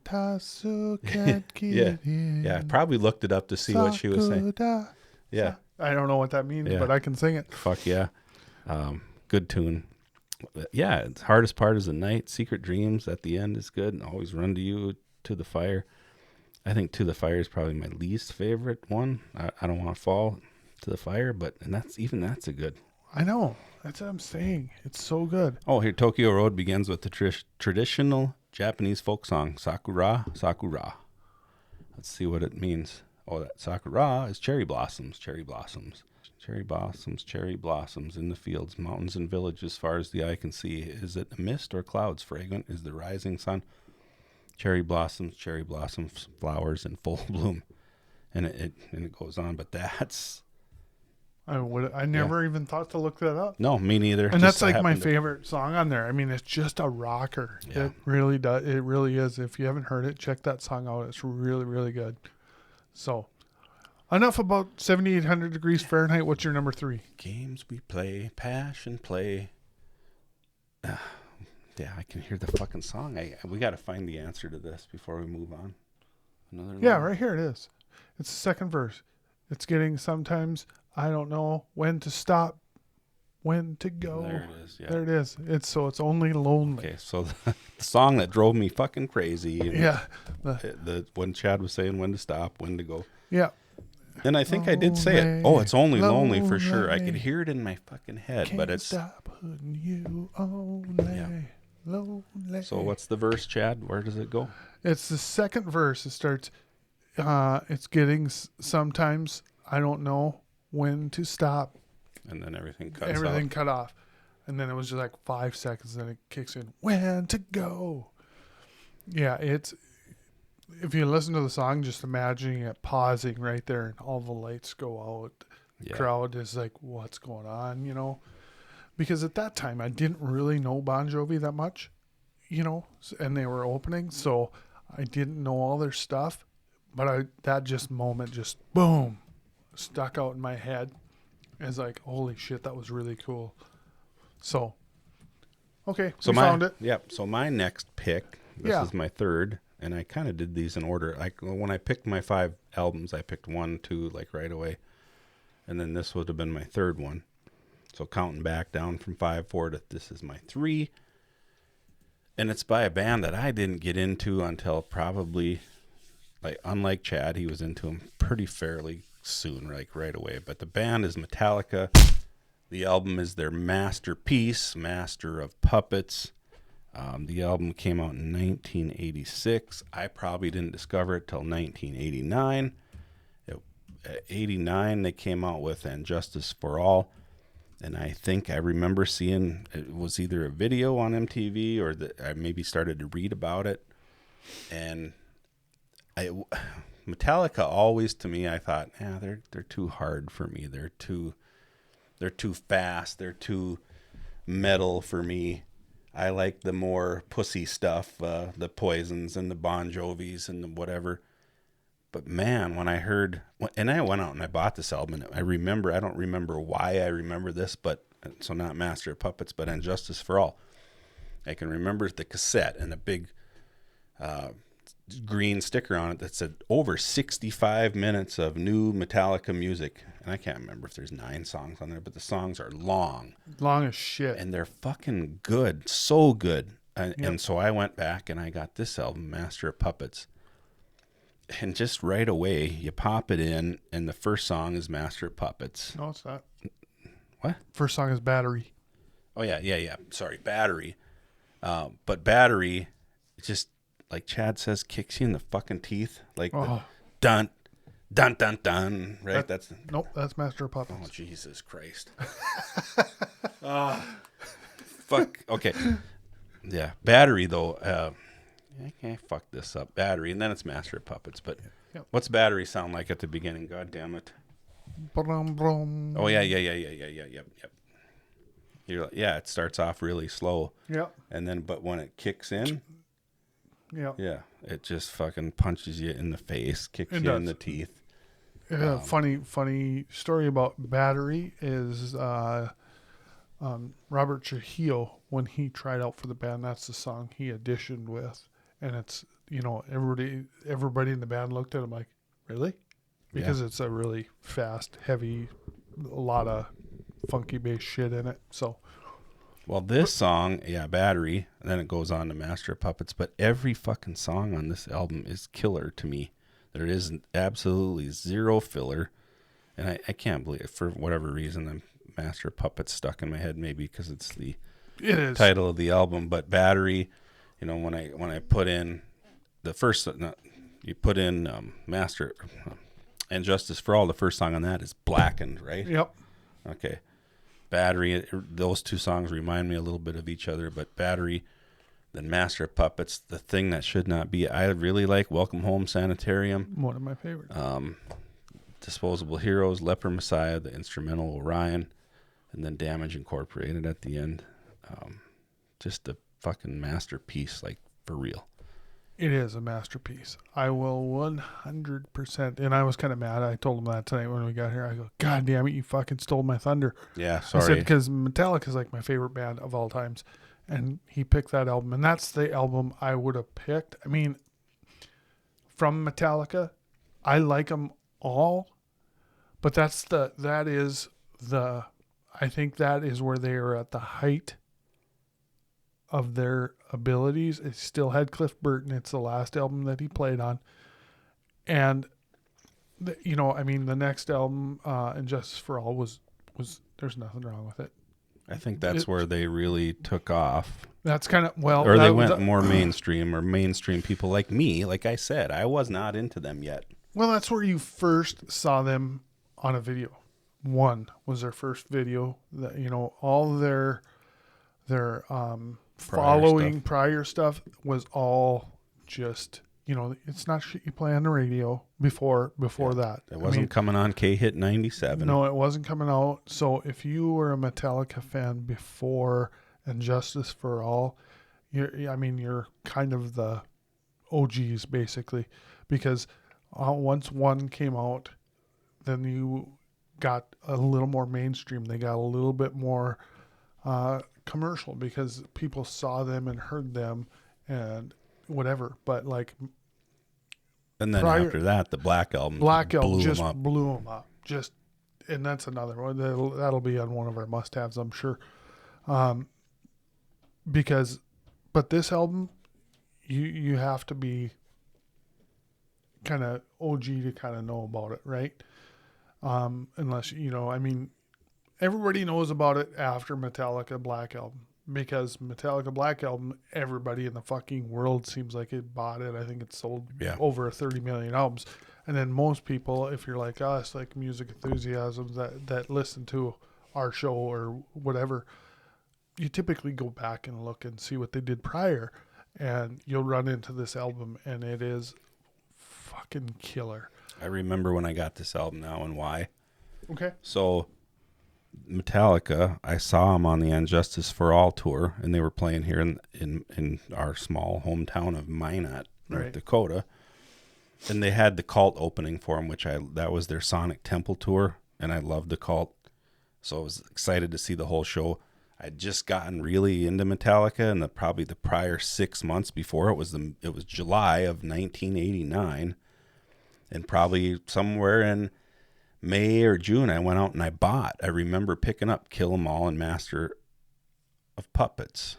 probably looked it up to see what she was saying. Yeah. I don't know what that means, but I can sing it. Fuck yeah. Good tune. Yeah, the hardest part is the night. Secret Dreams at the end is good. And Always Run to You, To the Fire. I think To the Fire is probably my least favorite one. I don't want to fall to the fire, that's a good. I know. That's what I'm saying. It's so good. Oh, here Tokyo Road begins with the traditional Japanese folk song, Sakura, Sakura. Let's see what it means. Oh, that Sakura is cherry blossoms, cherry blossoms. Cherry blossoms, cherry blossoms in the fields, mountains and villages far as the eye can see. Is it a mist or clouds? Fragrant is the rising sun. Cherry blossoms, flowers in full bloom. And it goes on, but that's... I never even thought to look that up. No, me neither. And that's like my favorite song on there. I mean, it's just a rocker. Yeah. It really does. It really is. If you haven't heard it, check that song out. It's really, really good. So... enough about 7,800 degrees Fahrenheit. What's your number 3? Games we play, passion play. Yeah, I can hear the fucking song. We got to find the answer to this before we move on. Right here it is. It's the second verse. It's getting sometimes I don't know when to stop, when to go. There it is. Yeah. There it is. It's only lonely. Okay, so the song that drove me fucking crazy. Yeah. When Chad was saying when to stop, when to go. Yeah. And I think I did say it. Oh, it's only lonely for sure. I could hear it in my fucking head, but it's... stop putting you lonely, lonely. So what's the verse, Chad? Where does it go? It's the second verse. It starts, it's getting sometimes I don't know when to stop. And then everything cuts Everything cut off. And then it was just like 5 seconds, and then it kicks in, when to go. Yeah, it's... if you listen to the song, just imagining it pausing right there and all the lights go out. The crowd is like, what's going on, Because at that time, I didn't really know Bon Jovi that much, and they were opening, so I didn't know all their stuff. But that moment just, boom, stuck out in my head. It's like, holy shit, that was really cool. So, okay, so found it. Yep, so my next pick, this is my third. And I kind of did these in order. When I picked my 5 albums, I picked 1, 2, like right away. And then this would have been my third one. So counting back down from 5, 4 to this is my 3. And it's by a band that I didn't get into until probably like, unlike Chad, he was into them pretty fairly soon, like right away. But the band is Metallica. The album is their masterpiece, Master of Puppets. The album came out in 1986. I probably didn't discover it till 1989. At 89, they came out with And Justice for All. And I think I remember seeing, it was either a video on MTV or I maybe started to read about it. And Metallica always, to me, I thought, they're too hard for me. They're too fast. They're too metal for me. I like the more pussy stuff, the Poisons and the Bon Jovis and the whatever. But man, when I heard, and I went out and I bought this album, and I don't remember why I remember this, but so not Master of Puppets, but And Justice for All. I can remember the cassette and a big green sticker on it that said over 65 minutes of new Metallica music. And I can't remember if there's 9 songs on there, but the songs are long. Long as shit. And they're fucking good. So good. And, Yep. and so I went back and I got this album, Master of Puppets. And just right away, you pop it in, and the first song is Master of Puppets. No, it's not. What? First song is Battery. Oh, yeah. Sorry, Battery. But Battery, just, like Chad says, kicks you in the fucking teeth. Like the dun, dun, dun, dun. Right? Nope, that's Master of Puppets. Oh, Jesus Christ. Fuck. Okay. Yeah. Battery, though. I can't fuck this up. Battery, and then it's Master of Puppets. But what's Battery sound like at the beginning? God damn it. Brum, brum. Oh, yeah. It starts off really slow. Yeah. And then, but when it kicks in, yeah, it just fucking punches you in the face, kicks you in the teeth. Funny story about Battery is Robert Trujillo, when he tried out for the band, that's the song he auditioned with. And it's, everybody in the band looked at him like, really? Because it's a really fast, heavy, a lot of funky bass shit in it. So, well, this song, Battery, and then it goes on to Master of Puppets, but every fucking song on this album is killer to me. There is absolutely zero filler, and I can't believe it. For whatever reason, the Master of Puppets stuck in my head, maybe because it's the title of the album. But Battery, when I put in the first, you put in Master and Justice for All, the first song on that is Blackened, right? Yep. Okay. Battery, those two songs remind me a little bit of each other, but Battery, then Master of Puppets, the thing that should not be. I really like Welcome Home Sanitarium. One of my favorites. Disposable Heroes, Leper Messiah, the instrumental Orion, and then Damage Incorporated at the end. Just a fucking masterpiece, like, for real. It is a masterpiece. I will 100%. And I was kind of mad. I told him that tonight when we got here. I go, God damn it, you fucking stole my thunder. Yeah, sorry. I said, because Metallica is like my favorite band of all times. And he picked that album. And that's the album I would have picked. I mean, from Metallica, I like them all. But I think that is where they are at the height of their abilities. It still had Cliff Burton. It's the last album that he played on. And, the next album, And Justice for All, was there's nothing wrong with it. I think that's where they really took off. That's kind of, or they went more mainstream, or mainstream people like me. Like I said, I was not into them yet. Well, that's where you first saw them on a video. One was their first video. That all their following prior stuff was all just, it's not shit you play on the radio before that. It wasn't coming on K-Hit 97. No, it wasn't coming out. So if you were a Metallica fan before And Justice for All, you're kind of the OGs basically, because once one came out, then you got a little more mainstream. They got a little bit more commercial because people saw them and heard them and whatever. But and then after that, the Black Album just blew them up. And that's another one that'll be on one of our must-haves, I'm sure. But this album, you have to be kind of OG to kind of know about it, right? Unless, I mean, everybody knows about it after Metallica Black Album, because Metallica Black Album, everybody in the fucking world seems like it bought it. I think it sold over 30 million albums. And then most people, if you're like us, like music enthusiasts that listen to our show or whatever, you typically go back and look and see what they did prior, and you'll run into this album, and it is fucking killer. I remember when I got this album now and why. Okay. So Metallica, I saw them on the Injustice for All tour, and they were playing here in our small hometown of Minot, North Dakota. And they had the Cult opening for them, that was their Sonic Temple tour, and I loved the Cult. So I was excited to see the whole show. I'd just gotten really into Metallica, and probably the prior 6 months before it was July of 1989, and probably somewhere in May or June I went out and I remember picking up Kill 'Em All and Master of Puppets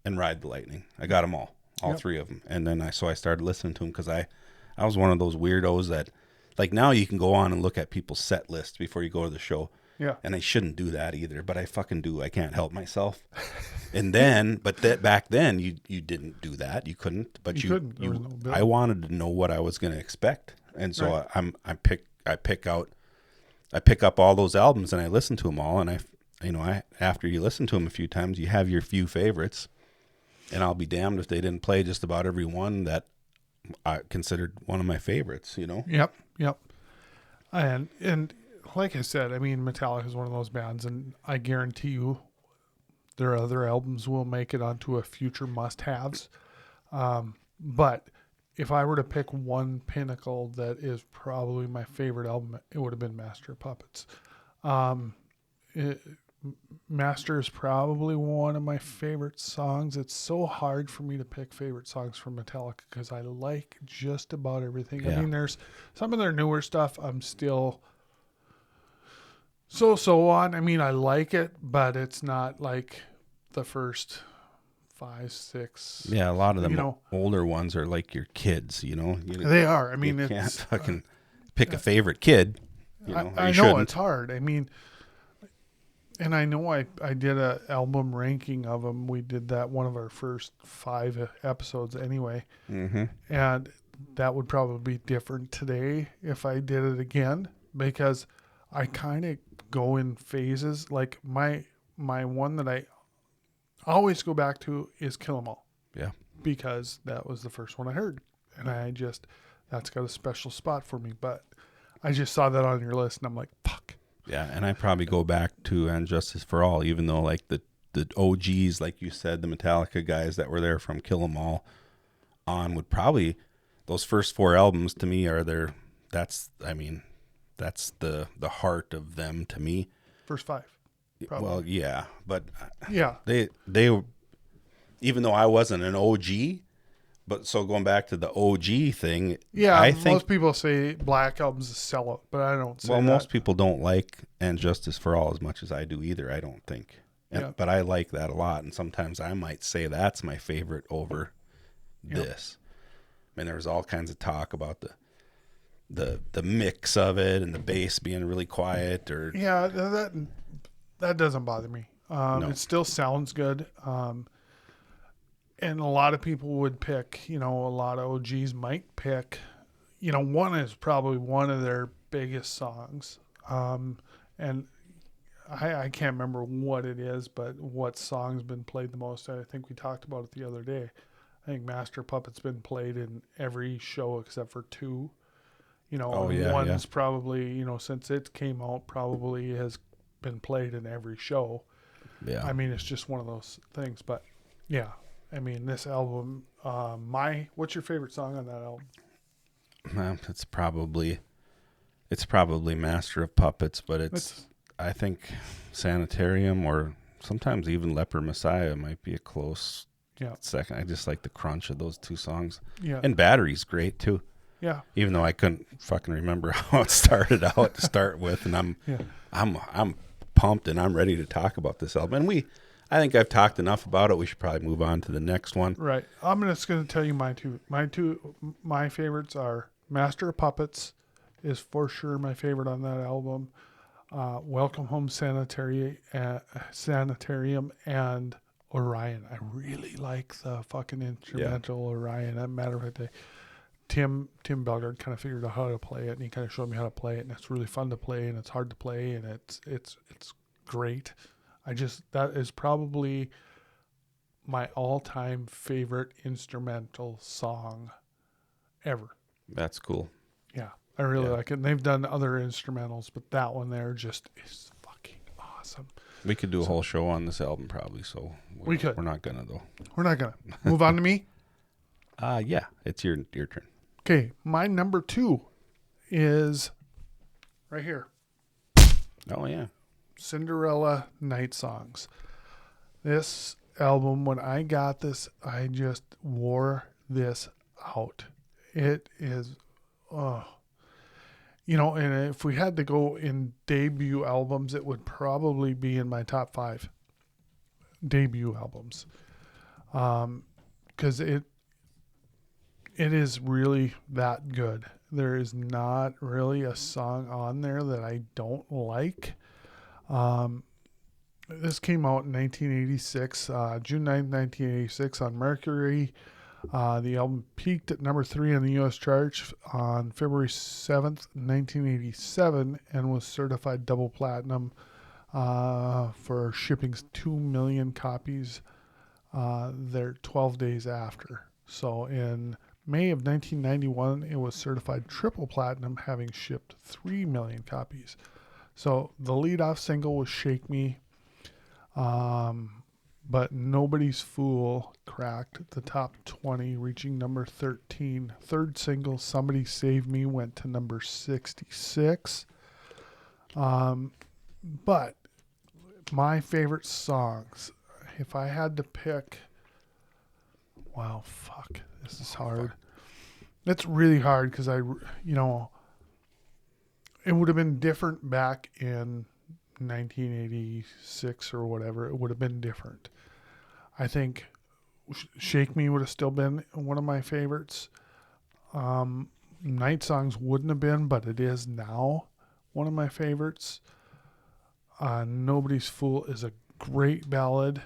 and Ride the Lightning. I got them all three of them, and then I started listening to them because I was one of those weirdos that, like, now you can go on and look at people's set lists before you go to the show. Yeah. And I shouldn't do that either, but I fucking do. I can't help myself. And then, back then you didn't do that. You couldn't, but you couldn't. I wanted to know what I was going to expect. And so I pick up all those albums and I listen to them all. And after you listen to them a few times, you have your few favorites, and I'll be damned if they didn't play just about every one that I considered one of my favorites, Yep. And like I said, I mean, Metallica is one of those bands, and I guarantee you their other albums will make it onto a future must-haves. But if I were to pick one pinnacle that is probably my favorite album, it would have been Master of Puppets. Master is probably one of my favorite songs. It's so hard for me to pick favorite songs from Metallica because I like just about everything. Yeah. I mean, there's some of their newer stuff I'm still so on. I mean, I like it, but it's not like the first 5, 6. Yeah, a lot of them older ones are like your kids, They are. I mean, you can't fucking pick a favorite kid. I know it's hard. I mean, and I know I did a album ranking of them. We did that one of our first 5 episodes anyway. Mm-hmm. And that would probably be different today if I did it again, because I kind of go in phases. Like my one that I always go back to is Kill 'Em All. Yeah. Because that was the first one I heard. And that's got a special spot for me. But I just saw that on your list and I'm like, fuck. Yeah, and I probably go back to Injustice for All, even though like the OGs, like you said, the Metallica guys that were there from Kill 'Em All on would probably, those first 4 albums to me are that's the heart of them to me. First 5. Probably. Well, yeah, but yeah, they even though I wasn't an OG, but so going back to the OG thing, yeah, I think most people say Black Album's a sellout, but I don't say that. Most people don't like Injustice for All as much as I do either, I don't think. But I like that a lot, and sometimes I might say that's my favorite over this. I mean, there's all kinds of talk about the mix of it and the bass being really quiet, or that doesn't bother me. No. It still sounds good. And a lot of people would pick, a lot of OGs might pick, one is probably one of their biggest songs. And I can't remember what it is, but what song's been played the most. I think we talked about it the other day. I think Master Puppet's been played in every show except for 2. One's probably, since it came out, probably has been played in every show. Yeah. I mean, it's just one of those things, but yeah. I mean, this album, what's your favorite song on that album? It's probably Master of Puppets, but I think Sanitarium or sometimes even Leper Messiah might be a close second. I just like the crunch of those 2 songs. Yeah. And Battery's great too. Yeah. Even though I couldn't fucking remember how it started out to start with, and I'm pumped and I'm ready to talk about this album. And I think I've talked enough about it. We should probably move on to the next one. Right. I'm just going to tell you my two. My favorites are Master of Puppets is for sure my favorite on that album. Welcome Home Sanitarium and Orion. I really like the fucking instrumental Orion. As a matter of fact, Tim Belgard kind of figured out how to play it, and he kind of showed me how to play it, and it's really fun to play, and it's hard to play, and it's great. That is probably my all-time favorite instrumental song ever. That's cool. Yeah, I really like it. And they've done other instrumentals, but that one there just is fucking awesome. We could do a whole show on this album probably, so we could. We're not gonna though. We're not gonna. Move on to me? Yeah, it's your turn. Okay, my number 2 is right here. Oh yeah. Cinderella Night Songs. This album, when I got this, I just wore this out. It is, and if we had to go in debut albums, it would probably be in my top 5 debut albums. Because it is really that good. There is not really a song on there that I don't like. This came out in 1986, June 9th, 1986 on Mercury. The album peaked at number 3 on the U.S. charts on February 7th, 1987, and was certified double platinum for shipping 2 million copies there 12 days after. So in May of 1991, it was certified triple platinum, having shipped 3 million copies. So the lead-off single was Shake Me, but Nobody's Fool cracked the top 20, reaching number 13. Third single, Somebody Save Me, went to number 66. But my favorite songs, if I had to pick, wow, fuck, this is hard. It's really hard because it would have been different back in 1986 or whatever. It would have been different. I think Shake Me would have still been one of my favorites. Night Songs wouldn't have been, but it is now one of my favorites. Nobody's Fool is a great ballad.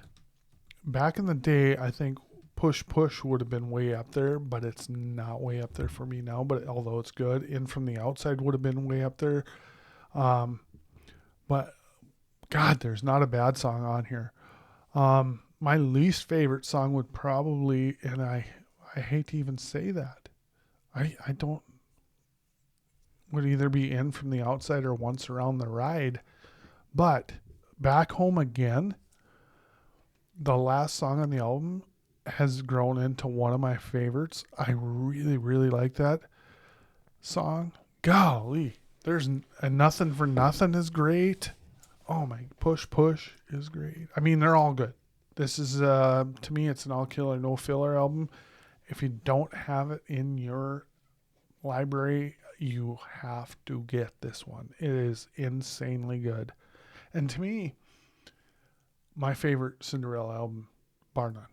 Back in the day, I think Push Push would have been way up there, but it's not way up there for me now. But although it's good, In From the Outside would have been way up there. But God, there's not a bad song on here. My least favorite song would probably, and I hate to even say that, I don't, would either be In From the Outside or Once Around the Ride. But Back Home Again, the last song on the album, has grown into one of my favorites. I really, really like that song. Golly, there's Nothing for Nothing is great. Oh my, Push Push is great. I mean, they're all good. This is, to me, it's an all killer, no filler album. If you don't have it in your library, you have to get this one. It is insanely good. And to me, my favorite Cinderella album, bar none.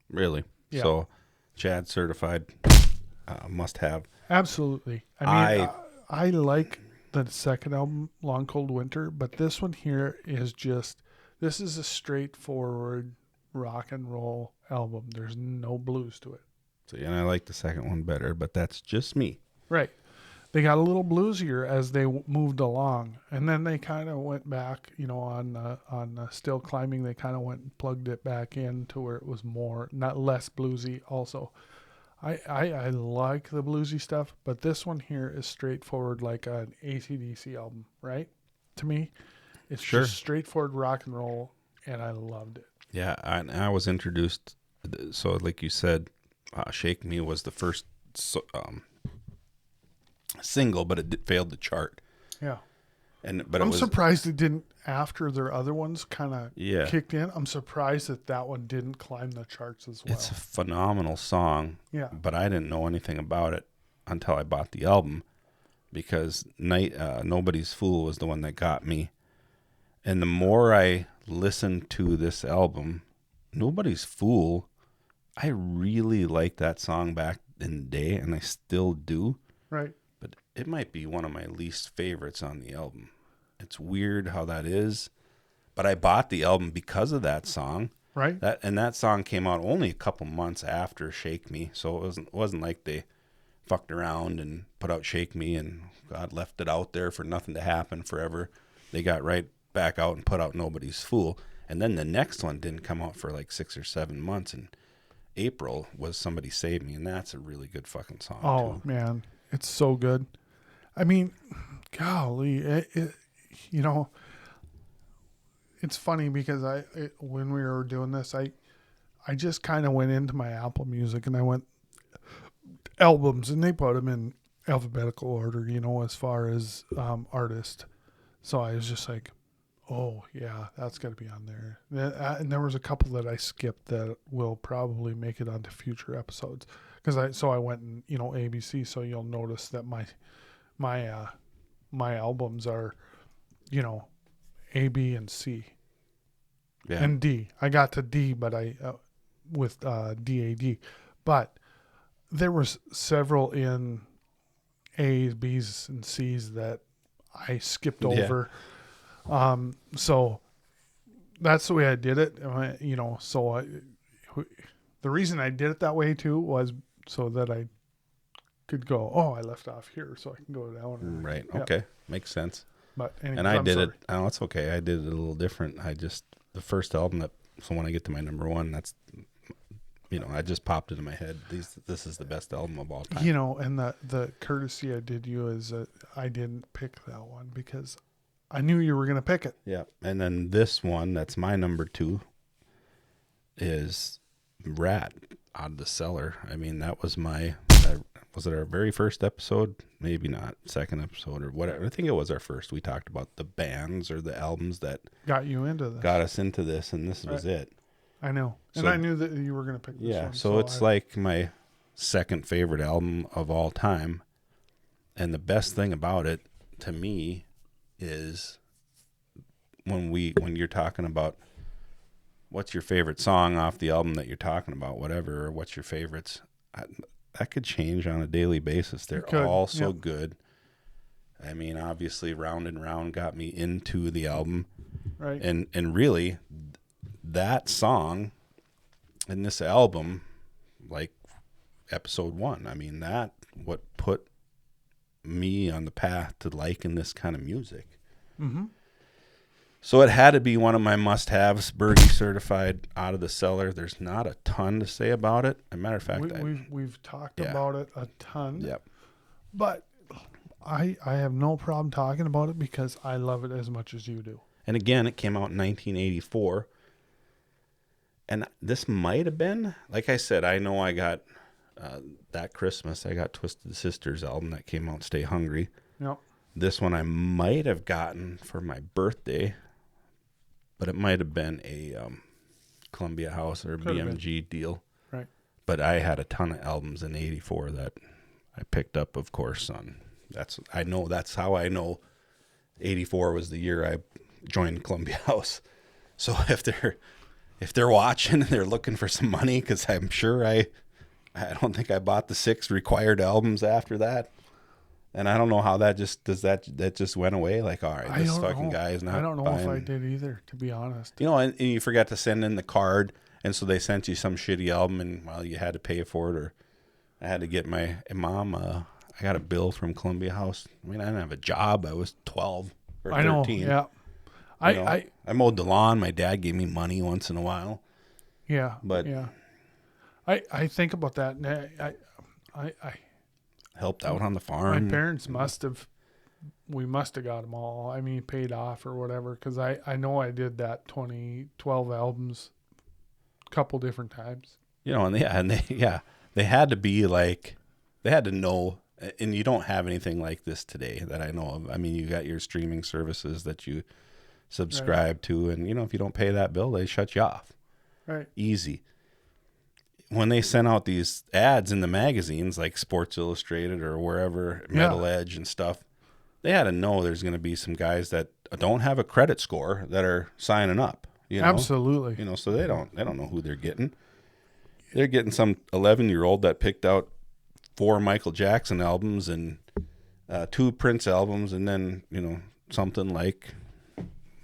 Really? Yeah. So, Chad certified, must have. Absolutely. I mean, I like the second album, Long Cold Winter, but this one here is this is a straightforward rock and roll album. There's no blues to it. See, and I like the second one better, but that's just me. Right. They got a little bluesier as they moved along, and then they kind of went back, on Still Climbing. They kind of went and plugged it back in to where it was not less bluesy. Also, I like the bluesy stuff, but this one here is straightforward, like an AC/DC album, right? To me, it's just straightforward rock and roll, and I loved it. Yeah, I was introduced. So, like you said, "Shake Me" was the first single, but it failed to chart. Yeah. But I'm surprised it didn't after their other ones kind of kicked in. I'm surprised that one didn't climb the charts as well. It's a phenomenal song. Yeah. But I didn't know anything about it until I bought the album, because Nobody's Fool was the one that got me. And the more I listened to this album, Nobody's Fool, I really liked that song back in the day, and I still do. Right. it might be one of my least favorites on the album. It's weird how that is, but I bought the album because of that song. Right. That song came out only a couple months after Shake Me, so it wasn't like they fucked around and put out Shake Me and God left it out there for nothing to happen forever. They got right back out and put out Nobody's Fool, and then the next one didn't come out for like 6 or 7 months, and April was Somebody Save Me, and that's a really good fucking song too. Man, it's so good. I mean, golly, you know, it's funny because when we were doing this, I just kind of went into my Apple Music and I went albums, and they put them in alphabetical order, you know, as far as artist. So I was just like, oh yeah, that's got to be on there. And there was a couple that I skipped that will probably make it onto future episodes because I went and, you know, ABC. So you'll notice that my albums are, you know, A, B, and C, and D. I got to D, but with DAD, but there was several in A's, B's, and C's that I skipped over. So that's the way I did it. You know, so the reason I did it that way too was so that I could go, oh, I left off here, so I can go down. Right. Okay. Makes sense. But anyways, and I did it. Oh, it's okay. I did it a little different. The first album so when I get to my number one, that's, you know, I just popped into my head. This is the best album of all time. You know, and the courtesy I did you is I didn't pick that one because I knew you were going to pick it. Yeah. And then this one, that's my number 2, is Rat, Out of the Cellar. I mean, that was was it our very first episode? Maybe not. Second episode or whatever. I think it was our first. We talked about the bands or the albums that got you into this. Got us into this, and this was it. I know. And I knew that you were going to pick this one. So it's like my second favorite album of all time. And the best thing about it, to me, is when you're talking about what's your favorite song off the album that you're talking about, whatever, or what's your favorites, that could change on a daily basis. They're all so good. I mean, obviously, Round and Round got me into the album. Right. And really, that song in this album, like episode 1, I mean, that what put me on the path to liking this kind of music. Mm-hmm. So it had to be one of my must-haves, Bergy certified, Out of the Cellar. There's not a ton to say about it. As a matter of fact, we've talked about it a ton. Yep. But I have no problem talking about it because I love it as much as you do. And again, it came out in 1984. And this might have been, like I said, I know I got that Christmas, I got Twisted Sister's album that came out, Stay Hungry. Yep. This one I might have gotten for my birthday, but it might have been a Columbia House or BMG deal. Right. But I had a ton of albums in '84 that I picked up, of course. That's how I know '84 was the year I joined Columbia House. So if they're watching and they're looking for some money, because I'm sure I don't think I bought the 6 required albums after that. And I don't know how that just went away. Like, all right, this fucking guy is not. I don't know buying. if I did either, to be honest. You know, and you forgot to send in the card, and so they sent you some shitty album, and well, you had to pay for it, or I had to get my mom. I got a bill from Columbia House. I mean, I didn't have a job. I was 12 or 13. I know. Yeah. I mowed the lawn. My dad gave me money once in a while. Yeah. But yeah. I think about that, and I helped out on the farm. My parents we must have got them all. I mean, paid off or whatever, because I know I did that 12 albums a couple different times. You know, and they had to be like, they had to know, and you don't have anything like this today that I know of. I mean, you got your streaming services that you subscribe to, and you know, if you don't pay that bill, they shut you off. Right. Easy. When they sent out these ads in the magazines like Sports Illustrated or wherever, Metal Edge and stuff, they had to know there's going to be some guys that don't have a credit score that are signing up. You know? Absolutely. You know, so they don't know who they're getting. They're getting some 11-year-old that picked out 4 Michael Jackson albums and 2 Prince albums, and then, something like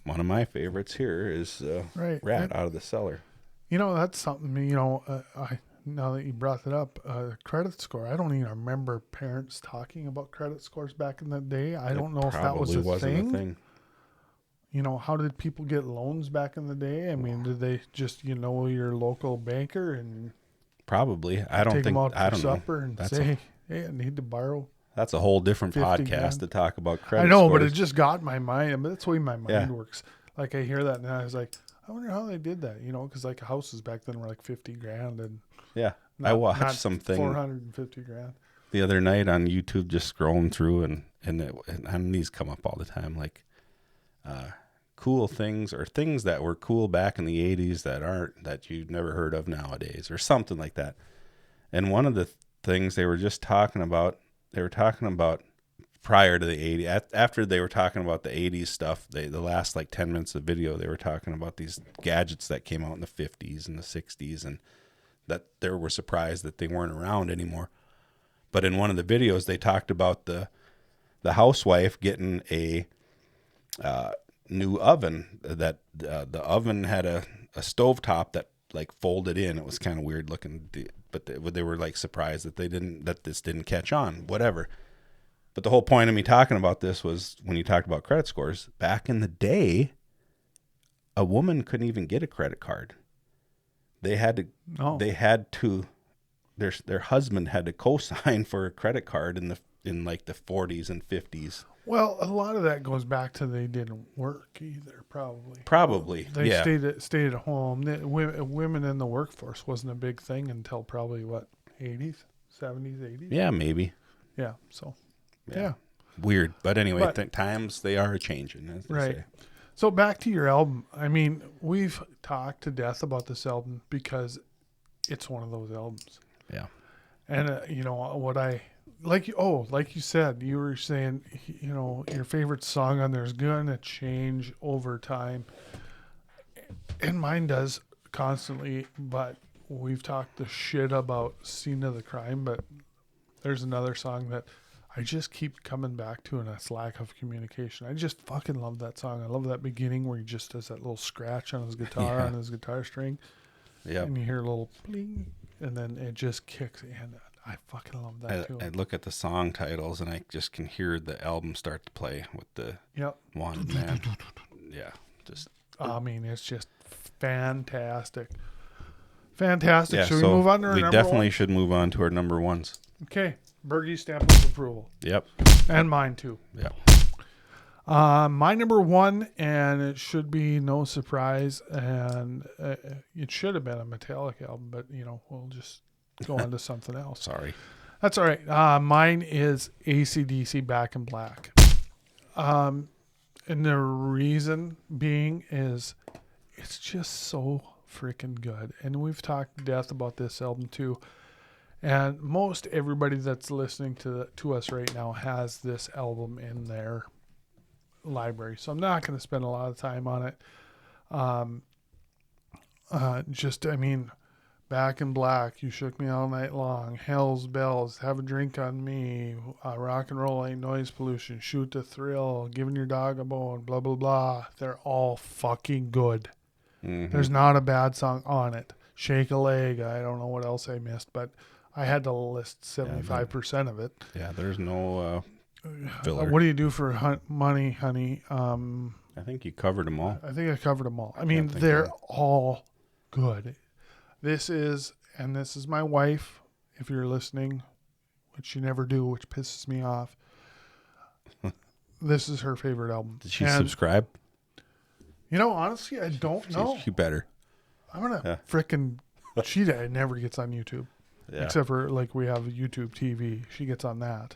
one of my favorites here is Right. Rat Out of the Cellar. That's something, I now that you brought it up, credit score. I don't even remember parents talking about credit scores back in the day. I don't know if that was a thing. How did people get loans back in the day? I mean, did they just, your local banker and probably? I don't take think. them out I for don't know. supper and say, "Hey, I need to borrow." That's a whole different podcast $50,000 to talk about credit. I know, scores. but it just got my mind. I mean, that's the way my mind works. Like I hear that and I was like, I wonder how they did that. Because like houses back then were like $50,000 and I watched something $450,000 the other night on YouTube, just scrolling through, and these come up all the time, like cool things or things that were cool back in the 80s that you've never heard of nowadays or something like that. And one of the things they were just talking about, prior to the 80s, after they were talking about the 80s stuff, the last like 10 minutes of video, they were talking about these gadgets that came out in the 50s and the 60s, and that they were surprised that they weren't around anymore. But in one of the videos, they talked about the housewife getting a new oven. That the oven had a stovetop that like folded in. It was kind of weird looking, but they were like surprised that this didn't catch on. Whatever. But the whole point of me talking about this was when you talked about credit scores. Back in the day, a woman couldn't even get a credit card. They had to. Their husband had to co-sign for a credit card in like the 40s and 50s. Well, a lot of that goes back to they didn't work either, probably. Probably, they stayed at home. Women in the workforce wasn't a big thing until probably 80s, 70s, 80s. Yeah, maybe. Yeah. So, yeah. Weird, but anyway, times they are changing, as they say. So back to your album. I mean, we've talked to death about this album because it's one of those albums. Yeah. And what I like you said, you were saying, your favorite song on there is gonna change over time. And mine does constantly, but we've talked the shit about Scene of the Crime, but there's another song that I just keep coming back to, and that's Lack of Communication. I just fucking love that song. I love that beginning where he just does that little scratch on his guitar, on his guitar string. Yeah. And you hear a little bling, and then it just kicks in. I fucking love that too. I look at the song titles, and I just can hear the album start to play with the one man. Yeah. I mean, it's just fantastic. Fantastic. Yeah, Should we move on to our number one? We definitely should move on to our number ones. Okay. Bergie's stamp of approval. Yep. And mine too. Yep. My number one, and it should be no surprise, and it should have been a Metallica album, but we'll just go on to something else. Sorry. That's all right. Mine is AC/DC Back in Black. And the reason being is it's just so freaking good. And we've talked to death about this album too. And most everybody that's listening to us right now has this album in their library. So I'm not going to spend a lot of time on it. Back in Black, You Shook Me All Night Long, Hell's Bells, Have a Drink on Me, Rock and Roll Ain't Noise Pollution, Shoot to Thrill, Giving Your Dog a Bone, blah, blah, blah. They're all fucking good. Mm-hmm. There's not a bad song on it. Shake a Leg, I don't know what else I missed, but I had to list 75% of it. Yeah, there's no filler. What do you do for money, honey? I think you covered them all. I think I covered them all. I mean, they're all good. This is my wife, if you're listening, which you never do, which pisses me off. This is her favorite album. Did she subscribe? Honestly, I don't know. She better. I'm going to frickin' she never gets on YouTube. Yeah. Except for, like, we have YouTube TV. She gets on that.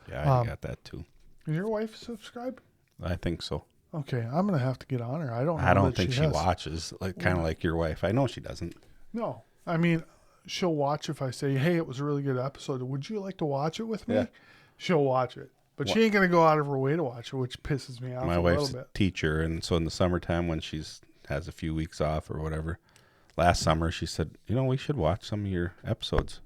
Yeah, I got that, too. Is your wife subscribed? I think so. Okay, I'm going to have to get on her. I don't think she watches, kind of like your wife. I know she doesn't. No. I mean, she'll watch if I say, hey, it was a really good episode. Would you like to watch it with me? Yeah. She'll watch it. But she ain't going to go out of her way to watch it, which pisses me off My wife's a teacher, and so in the summertime when she has a few weeks off or whatever, last summer she said, we should watch some of your episodes.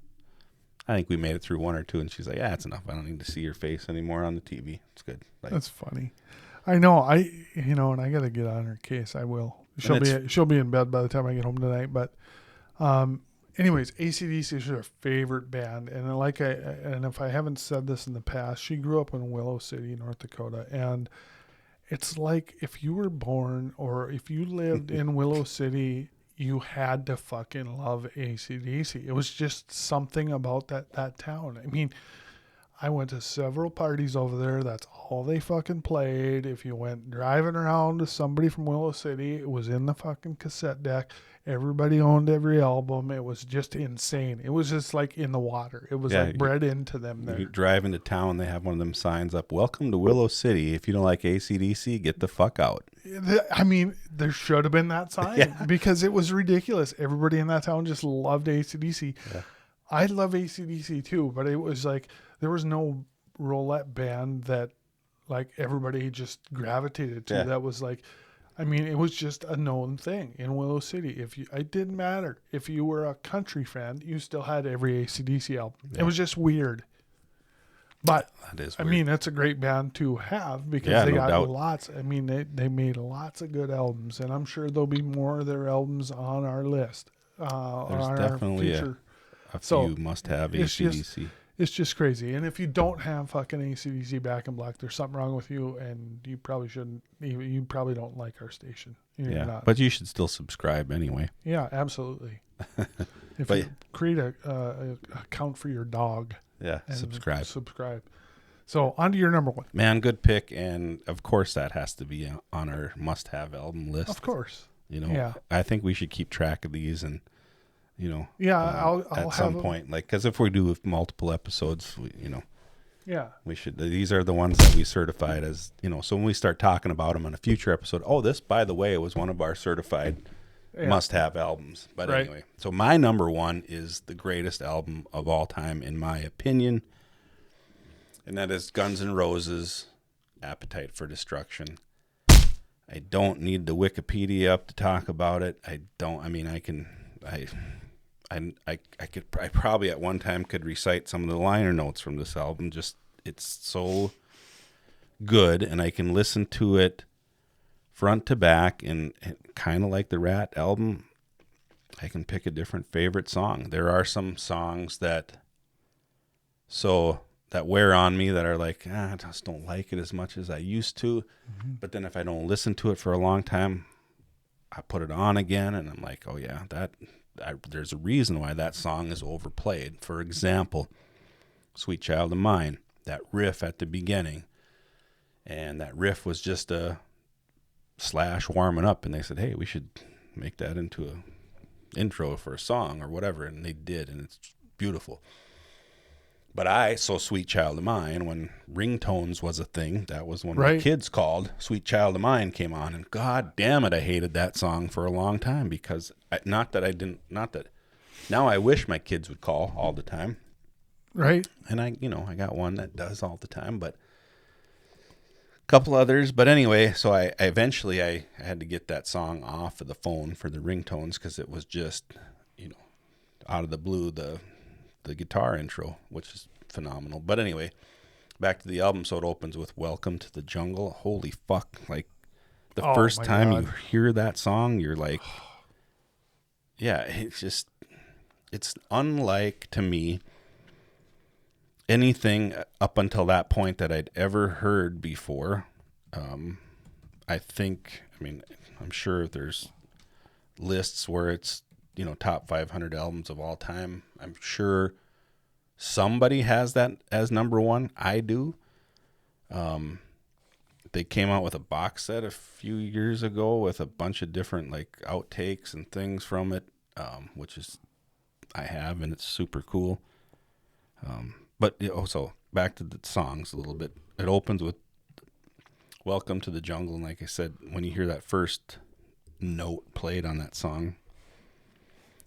I think we made it through one or two, and she's like, "Yeah, it's enough. I don't need to see your face anymore on the TV. It's good." Like, That's funny. I know. And I got to get on her case. I will. She'll be in bed by the time I get home tonight. But, anyways, AC/DC is her favorite band, and and if I haven't said this in the past, she grew up in Willow City, North Dakota, and it's like if you were born or if you lived in Willow City, you had to fucking love AC/DC. It was just something about that town. I mean, I went to several parties over there. That's all they fucking played. If you went driving around to somebody from Willow City, it was in the fucking cassette deck. Everybody owned every album. It was just insane. It was just like in the water. It was like bred into them there. You drive into town, they have one of them signs up, "Welcome to Willow City. If you don't like AC/DC, get the fuck out." I mean, there should have been that sign because it was ridiculous. Everybody in that town just loved AC/DC. Yeah. I love AC/DC too, but it was like there was no roulette band that like everybody just gravitated to. Yeah. That was like, I mean, it was just a known thing in Willow City. It didn't matter if you were a country fan, you still had every AC/DC album. Yeah. It was just weird. But that is weird. I mean, that's a great band to have because they got lots. I mean, they made lots of good albums, and I'm sure there'll be more of their albums on our list. There's definitely a few must-have AC/DC. It's just crazy. And if you don't have fucking AC/DC Back in Black, there's something wrong with you, and you probably shouldn't. You probably don't like our station. You're not. But you should still subscribe anyway. Yeah, absolutely. If you create a account for your dog. Yeah, subscribe. So on to your number one. Man, good pick, and of course that has to be on our must-have album list. Of course. I think we should keep track of these and. I'll at some point, like, because if we do multiple episodes, we should. These are the ones that we certified as, so when we start talking about them on a future episode, this, by the way, it was one of our certified must-have albums. But anyway, so my number one is the greatest album of all time, in my opinion, and that is Guns N' Roses' Appetite for Destruction. I don't need the Wikipedia up to talk about it. I probably at one time could recite some of the liner notes from this album. Just, it's so good, and I can listen to it front to back, and kind of like the Rat album, I can pick a different favorite song. There are some songs that wear on me that are like, I just don't like it as much as I used to. Mm-hmm. But then if I don't listen to it for a long time, I put it on again, and I'm like, oh yeah, there's a reason why that song is overplayed. For example, Sweet Child of Mine, that riff at the beginning, and that riff was just a Slash warming up, and they said, hey, we should make that into a intro for a song or whatever, and they did, and it's beautiful. But Sweet Child of Mine, when ringtones was a thing, that was one my kids called. Sweet Child of Mine came on, and God damn it, I hated that song for a long time because, now I wish my kids would call all the time. Right. And I got one that does all the time, but a couple others. But anyway, so I eventually had to get that song off of the phone for the ringtones because it was just, out of the blue, the guitar intro, which is phenomenal. But anyway, back to the album. So it opens with Welcome to the Jungle. Holy fuck. Like, the first time you hear that song, you're like, yeah, it's unlike, to me, anything up until that point that I'd ever heard before. I'm sure there's lists where it's, top 500 albums of all time. I'm sure somebody has that as number one. I do. They came out with a box set a few years ago with a bunch of different like outtakes and things from it, which is I have, and it's super cool. But also back to the songs a little bit. It opens with Welcome to the Jungle, and like I said, when you hear that first note played on that song,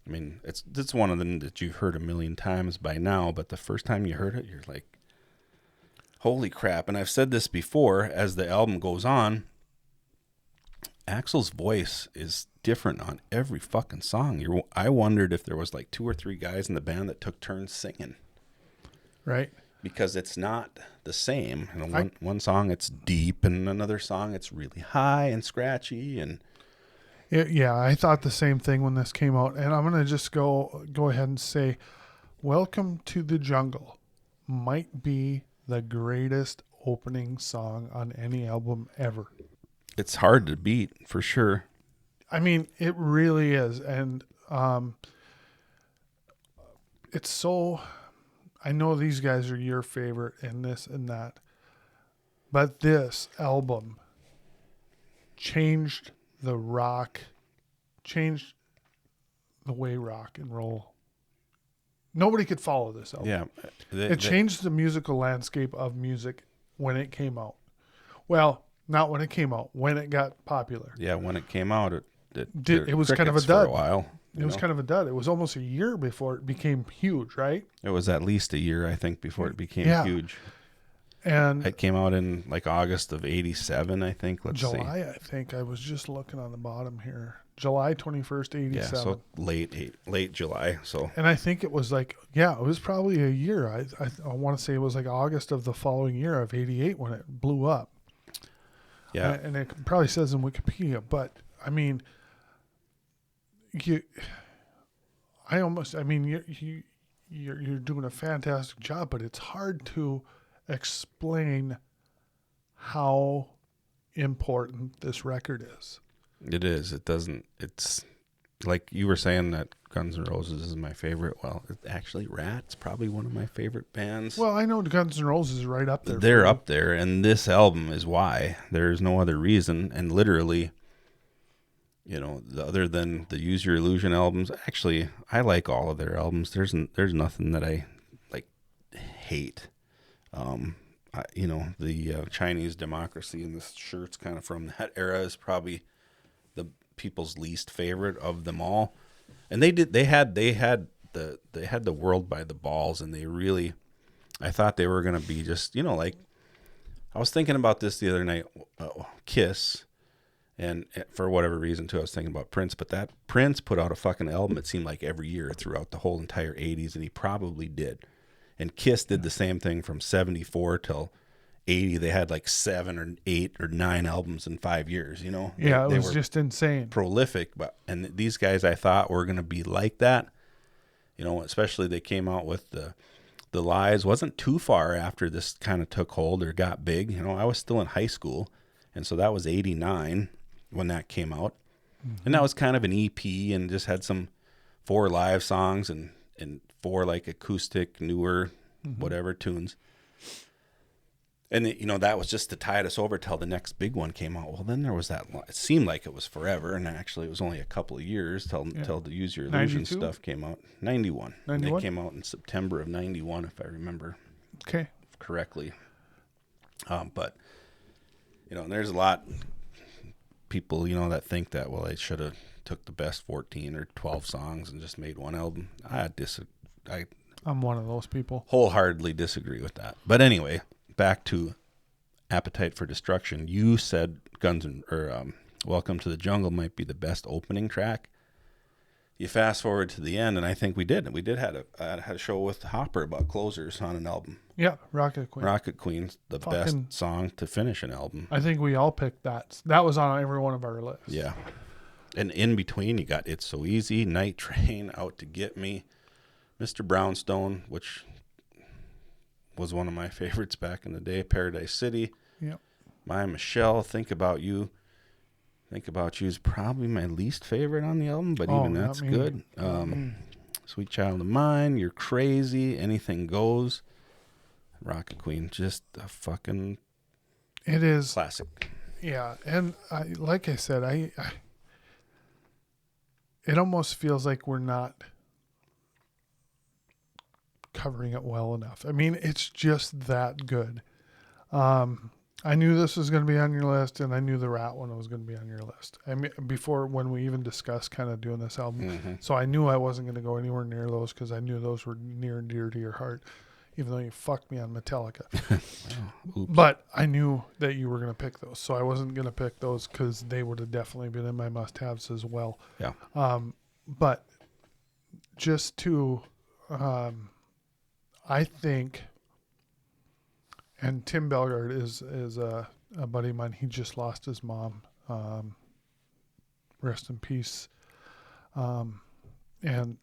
I mean, it's one of them that you've heard a million times by now, but the first time you heard it, you're like, holy crap. And I've said this before, as the album goes on, Axl's voice is different on every fucking song. I wondered if there was like 2 or 3 guys in the band that took turns singing. Right. Because it's not the same. You know, one song it's deep, and another song it's really high and scratchy. And Yeah, I thought the same thing when this came out, and I'm gonna just go ahead and say, "Welcome to the Jungle" might be the greatest opening song on any album ever. it's hard to beat for sure. I mean, it really is, and it's so. I know these guys are your favorite and this and that, but this album changed the way rock and roll. Nobody could follow this album. Yeah. It changed the musical landscape of music when it came out. Well, not when it came out, when it got popular. Yeah, when it came out, It was kind of a for dud. a while. It was kind of a dud. It was almost a year before it became huge, right? It was at least a year, I think, before it became huge. And it came out in like August of '87, I think. Let's see. July, I think. I was just looking on the bottom here. July 21st, 87. Yeah, so late July. So. And I think it was like, it was probably a year. I want to say it was like August of the following year of 88 when it blew up. Yeah. And it probably says in Wikipedia, but I mean, you're doing a fantastic job, but it's hard to explain how important this record is. It is. It's like you were saying that Guns N' Roses is my favorite. Well, actually Rat's probably one of my favorite bands. Well, I know Guns N' Roses is right up there. They're up there, and this album is why. There's no other reason. And literally, you know, other than the Use Your Illusion albums, actually, I like all of their albums. There's nothing that I like hate. The Chinese Democracy, and this shirt's kind of from that era, is probably the people's least favorite of them all. And they had the world by the balls, and I thought they were going to be just, like, I was thinking about this the other night, Kiss, and for whatever reason too, I was thinking about Prince, but that Prince put out a fucking album, it seemed like every year throughout the whole entire 80s, and he probably did. And Kiss did the same thing from 74 till 80. They had like 7 or 8 or 9 albums in 5 years, Yeah, it was just insane. Prolific, and these guys I thought were going to be like that. Especially they came out with the Lies. Wasn't too far after this kind of took hold or got big. I was still in high school, and so that was 89 when that came out. Mm-hmm. And that was kind of an EP and just had some 4 live songs and 4 like acoustic, newer, whatever tunes. And, that was just to tide us over till the next big one came out. Well, then there was that, it seemed like it was forever, and actually it was only a couple of years till the Use Your Illusion 92? Stuff came out. 91. 91? It came out in September of 91, if I remember correctly. But, there's a lot people, that think that, well, they should have took the best 14 or 12 songs and just made one album. I'm one of those people. Wholeheartedly disagree with that. But anyway, back to Appetite for Destruction. You said Welcome to the Jungle might be the best opening track. You fast forward to the end, and I think we did. We did had a show with Hopper about closers on an album. Yeah, Rocket Queen. Rocket Queen's the best song to finish an album. I think we all picked that. That was on every one of our lists. Yeah. And in between, you got It's So Easy, Night Train, Out to Get Me, Mr. Brownstone, which was one of my favorites back in the day, Paradise City. Yep. My Michelle, Think About You. Think About You is probably my least favorite on the album, but even that's good. Sweet Child of Mine, You're Crazy, Anything Goes. Rocket Queen, just a fucking it is classic. Yeah, and like I said, it almost feels like we're not covering it well enough. I mean, it's just that good. I knew this was going to be on your list, and I knew the Rat one was going to be on your list. I mean, before when we even discussed kind of doing this album, so I knew I wasn't going to go anywhere near those because I knew those were near and dear to your heart, even though you fucked me on Metallica. But I knew that you were going to pick those, so I wasn't going to pick those because they would have definitely been in my must-haves as well. Yeah. But just to, I think And Tim Belgard is a buddy of mine. He just lost his mom. Rest in peace. And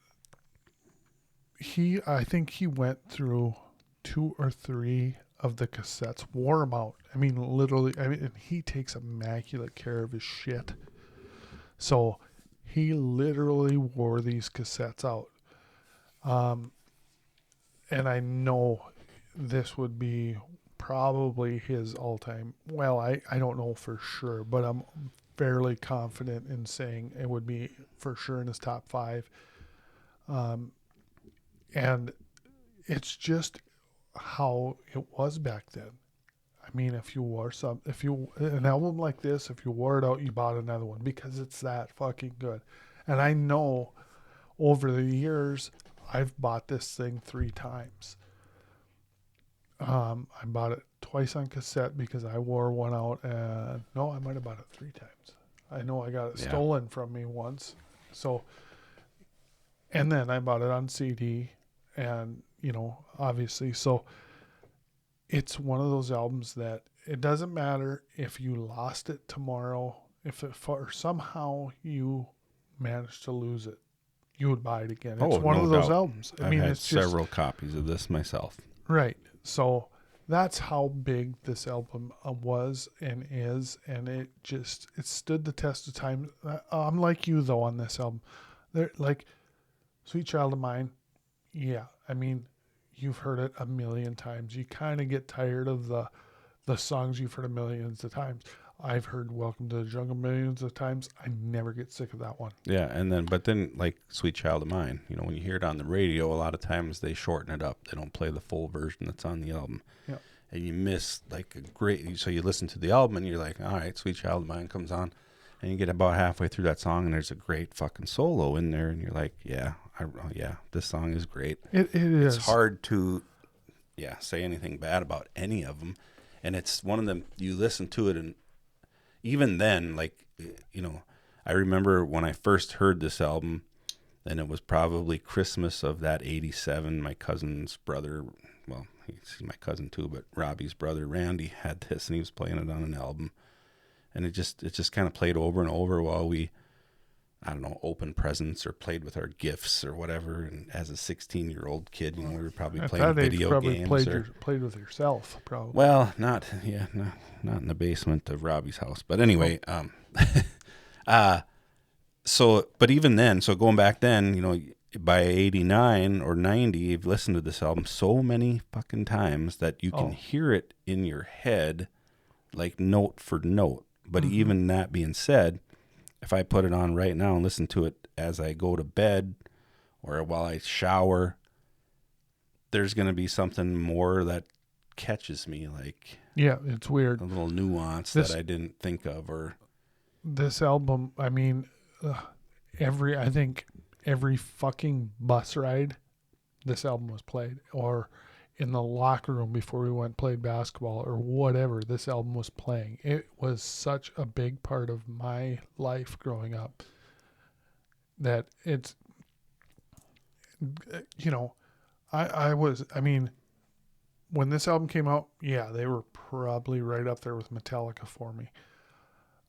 I think he went through 2 or 3 of the cassettes, wore them out. I mean, literally. And he takes immaculate care of his shit. So he literally wore these cassettes out. And I know this would be probably his all-time. Well, I don't know for sure, but I'm fairly confident in saying it would be for sure in his top 5. And it's just how it was back then. I mean, if you wore an album like this, if you wore it out, you bought another one because it's that fucking good. And I know over the years, I've bought this thing 3 times. I bought it twice on cassette because I wore one out, and no, I might have bought it 3 times. I know I got it stolen from me once. So, and then I bought it on CD, and, obviously, so it's one of those albums that it doesn't matter if you lost it tomorrow, if somehow you managed to lose it, you would buy it again. It's one of those albums. I've had several copies of this myself. Right. So that's how big this album was and is, and it stood the test of time. I'm like you though on this album. They're like Sweet Child of Mine. Yeah, I mean, you've heard it a million times. You kind of get tired of the songs you've heard millions of times. I've heard Welcome to the Jungle millions of times. I never get sick of that one. Yeah, but then like Sweet Child of Mine, when you hear it on the radio, a lot of times they shorten it up. They don't play the full version that's on the album. Yeah. And you miss like so you listen to the album and you're like, all right, Sweet Child of Mine comes on, and you get about halfway through that song and there's a great fucking solo in there, and you're like, yeah, this song is great. It is. It's hard to say anything bad about any of them. And it's one of them, you listen to it, and even then, like, I remember when I first heard this album, and it was probably Christmas of that 87, my cousin's brother, well, he's my cousin too, but Robbie's brother, Randy, had this, and he was playing it on an album. And it just kind of played over and over while we, I don't know, opened presents or played with our gifts or whatever. And as a 16-year-old kid, we were probably playing video games. Played with yourself, probably. Well, not in the basement of Robbie's house. But anyway, but even then, so going back then, by 89 or 90, you've listened to this album so many fucking times that you can hear it in your head, like note for note. But even that being said, if I put it on right now and listen to it as I go to bed or while I shower, there's going to be something more that catches me, like, yeah, it's weird, a little nuance that I didn't think of. Or this album, I mean, I think every fucking bus ride this album was played, or in the locker room before we went and played basketball or whatever, this album was playing. It was such a big part of my life growing up that it's, I mean, when this album came out, yeah, they were probably right up there with Metallica for me.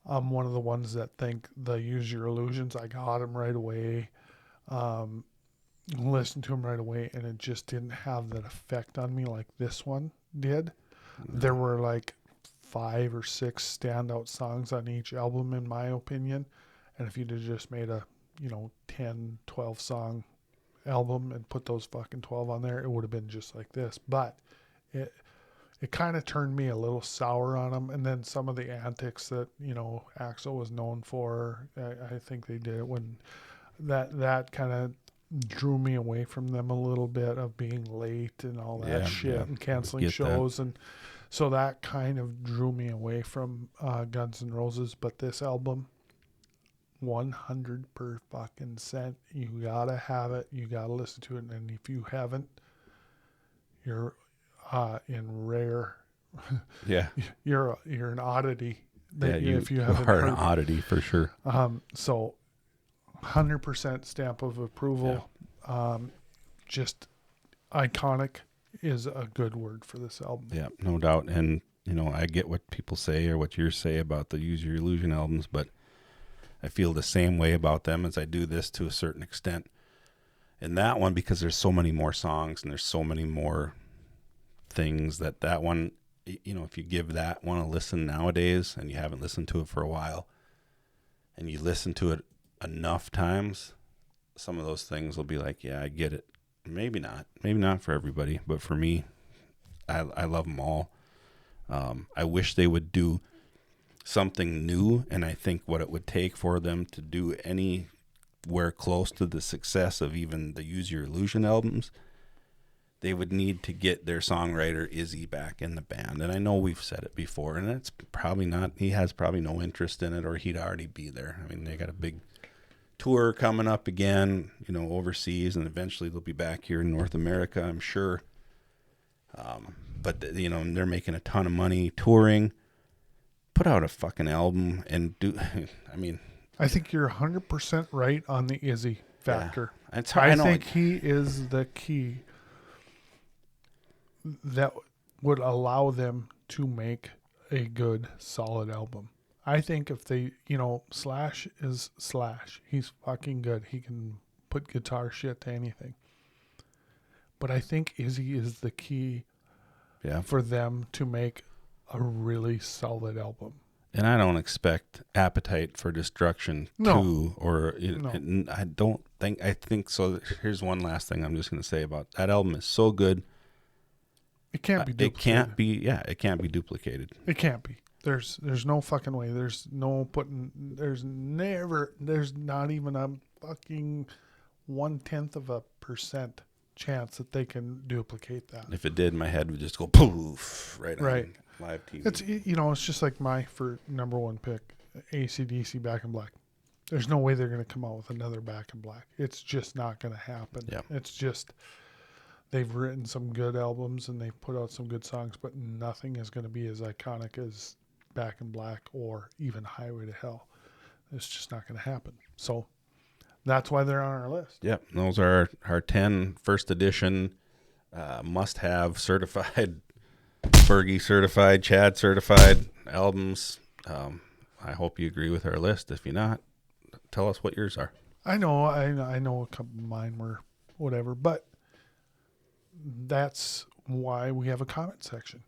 I'm one of the ones that think the Use Your Illusions, I got them right away. Listened to them right away, and it just didn't have that effect on me like this one did. There were like 5 or 6 standout songs on each album, in my opinion. And if you'd have just made a, 10, 12 song album and put those fucking 12 on there, it would have been just like this. But it kind of turned me a little sour on them. And then some of the antics that, Axl was known for, I think they did it when that kind of drew me away from them a little bit, of being late and all that shit and canceling shows. And so that kind of drew me away from Guns N' Roses. But this album, 100 per fucking cent. You gotta have it. You gotta listen to it. And if you haven't, you're in rare. Yeah. You're an oddity. If you haven't heard an oddity for sure. So 100% stamp of approval. Just iconic. is a good word for this album. Yeah, no doubt. And, I get what people say or what you say about the Use Your Illusion albums, but I feel the same way about them as I do this to a certain extent. And that one, because there's so many more songs and there's so many more things that one, if you give that one a listen nowadays and you haven't listened to it for a while and you listen to it enough times, some of those things will be like, yeah, I get it. Maybe not for everybody, but for me, I love them all. I wish they would do something new, and I think what it would take for them to do anywhere close to the success of even the Use Your Illusion albums, they would need to get their songwriter Izzy back in the band. And I know we've said it before, and that's probably not, he has probably no interest in it, or he'd already be there. I mean, they got a big tour coming up again, overseas, and eventually they'll be back here in North America, I'm sure. But they're making a ton of money touring. Put out a fucking album and do. I mean, I think you're 100% right on the Izzy factor. Yeah, I think he is the key that would allow them to make a good, solid album. I think if they, Slash is Slash. He's fucking good. He can put guitar shit to anything. But I think Izzy is the key for them to make a really solid album. And I don't expect Appetite for Destruction 2 or I think so. Here's one last thing I'm just going to say about that album is so good. It can't be duplicated. It can't be duplicated. It can't be. There's no fucking way. There's not even a fucking 0.1% chance that they can duplicate that. If it did, my head would just go poof right on live TV. It's it's just like my number one pick, AC/DC Back in Black. There's no way they're going to come out with another Back in Black. It's just not going to happen. Yep. It's just they've written some good albums and they've put out some good songs, but nothing is going to be as iconic as Back in Black or even Highway to Hell. It's just not going to happen. So that's why they're on our list. Yep. Those are our 10 first edition must-have certified, Bergy certified, Chad certified albums. I hope you agree with our list. If you're not, tell us what yours are. I know a couple of mine were whatever, but that's why we have a comment section.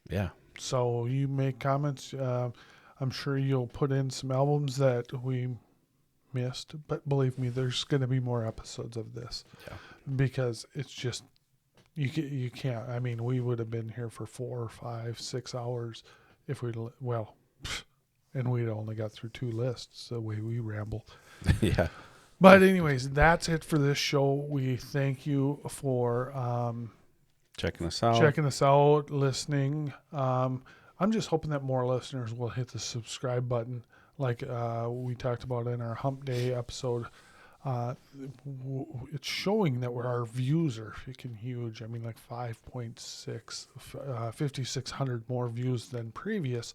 Yeah. So you make comments. I'm sure you'll put in some albums that we missed, but believe me, there's going to be more episodes of this because it's just you can't. I mean, we would have been here for 4, 5, 6 hours if and we'd only got through 2 lists the way we ramble. Yeah. But anyways, that's it for this show. We thank you for checking us out, listening. I'm just hoping that more listeners will hit the subscribe button like we talked about in our Hump Day episode. It's showing that our views are freaking huge. I mean, like 5.6, 5,600 more views than previous,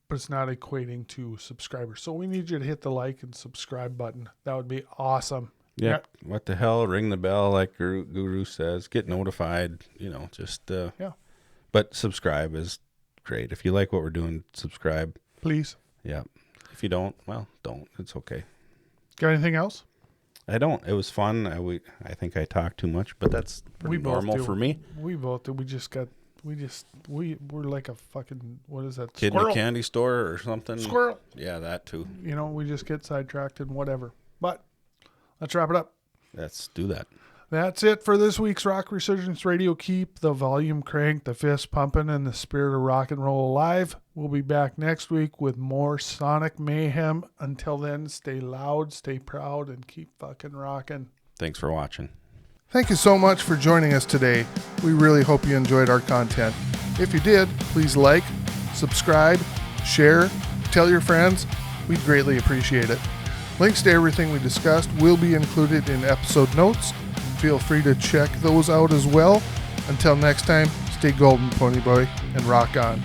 but it's not equating to subscribers. So we need you to hit the like and subscribe button. That would be awesome. Yeah. What the hell? Ring the bell, like Guru says. Get notified. But subscribe is great. If you like what we're doing, subscribe. Please. Yeah. If you don't, well, don't. It's okay. Got anything else? I don't. It was fun. I think I talked too much, but that's pretty normal for me. We both do. We're like a fucking, what is that? Kid Squirrel? in a candy store or something. Squirrel. Yeah, that too. We just get sidetracked and whatever. But let's wrap it up. Let's do that. That's it for this week's Rock Resurgence Radio. Keep the volume cranked, the fist pumping, and the spirit of rock and roll alive. We'll be back next week with more sonic mayhem. Until then, stay loud, stay proud, and keep fucking rocking. Thanks for watching. Thank you so much for joining us today. We really hope you enjoyed our content. If you did, please like, subscribe, share, tell your friends. We'd greatly appreciate it. Links to everything we discussed will be included in episode notes. Feel free to check those out as well. Until next time, stay golden, Pony Boy, and rock on.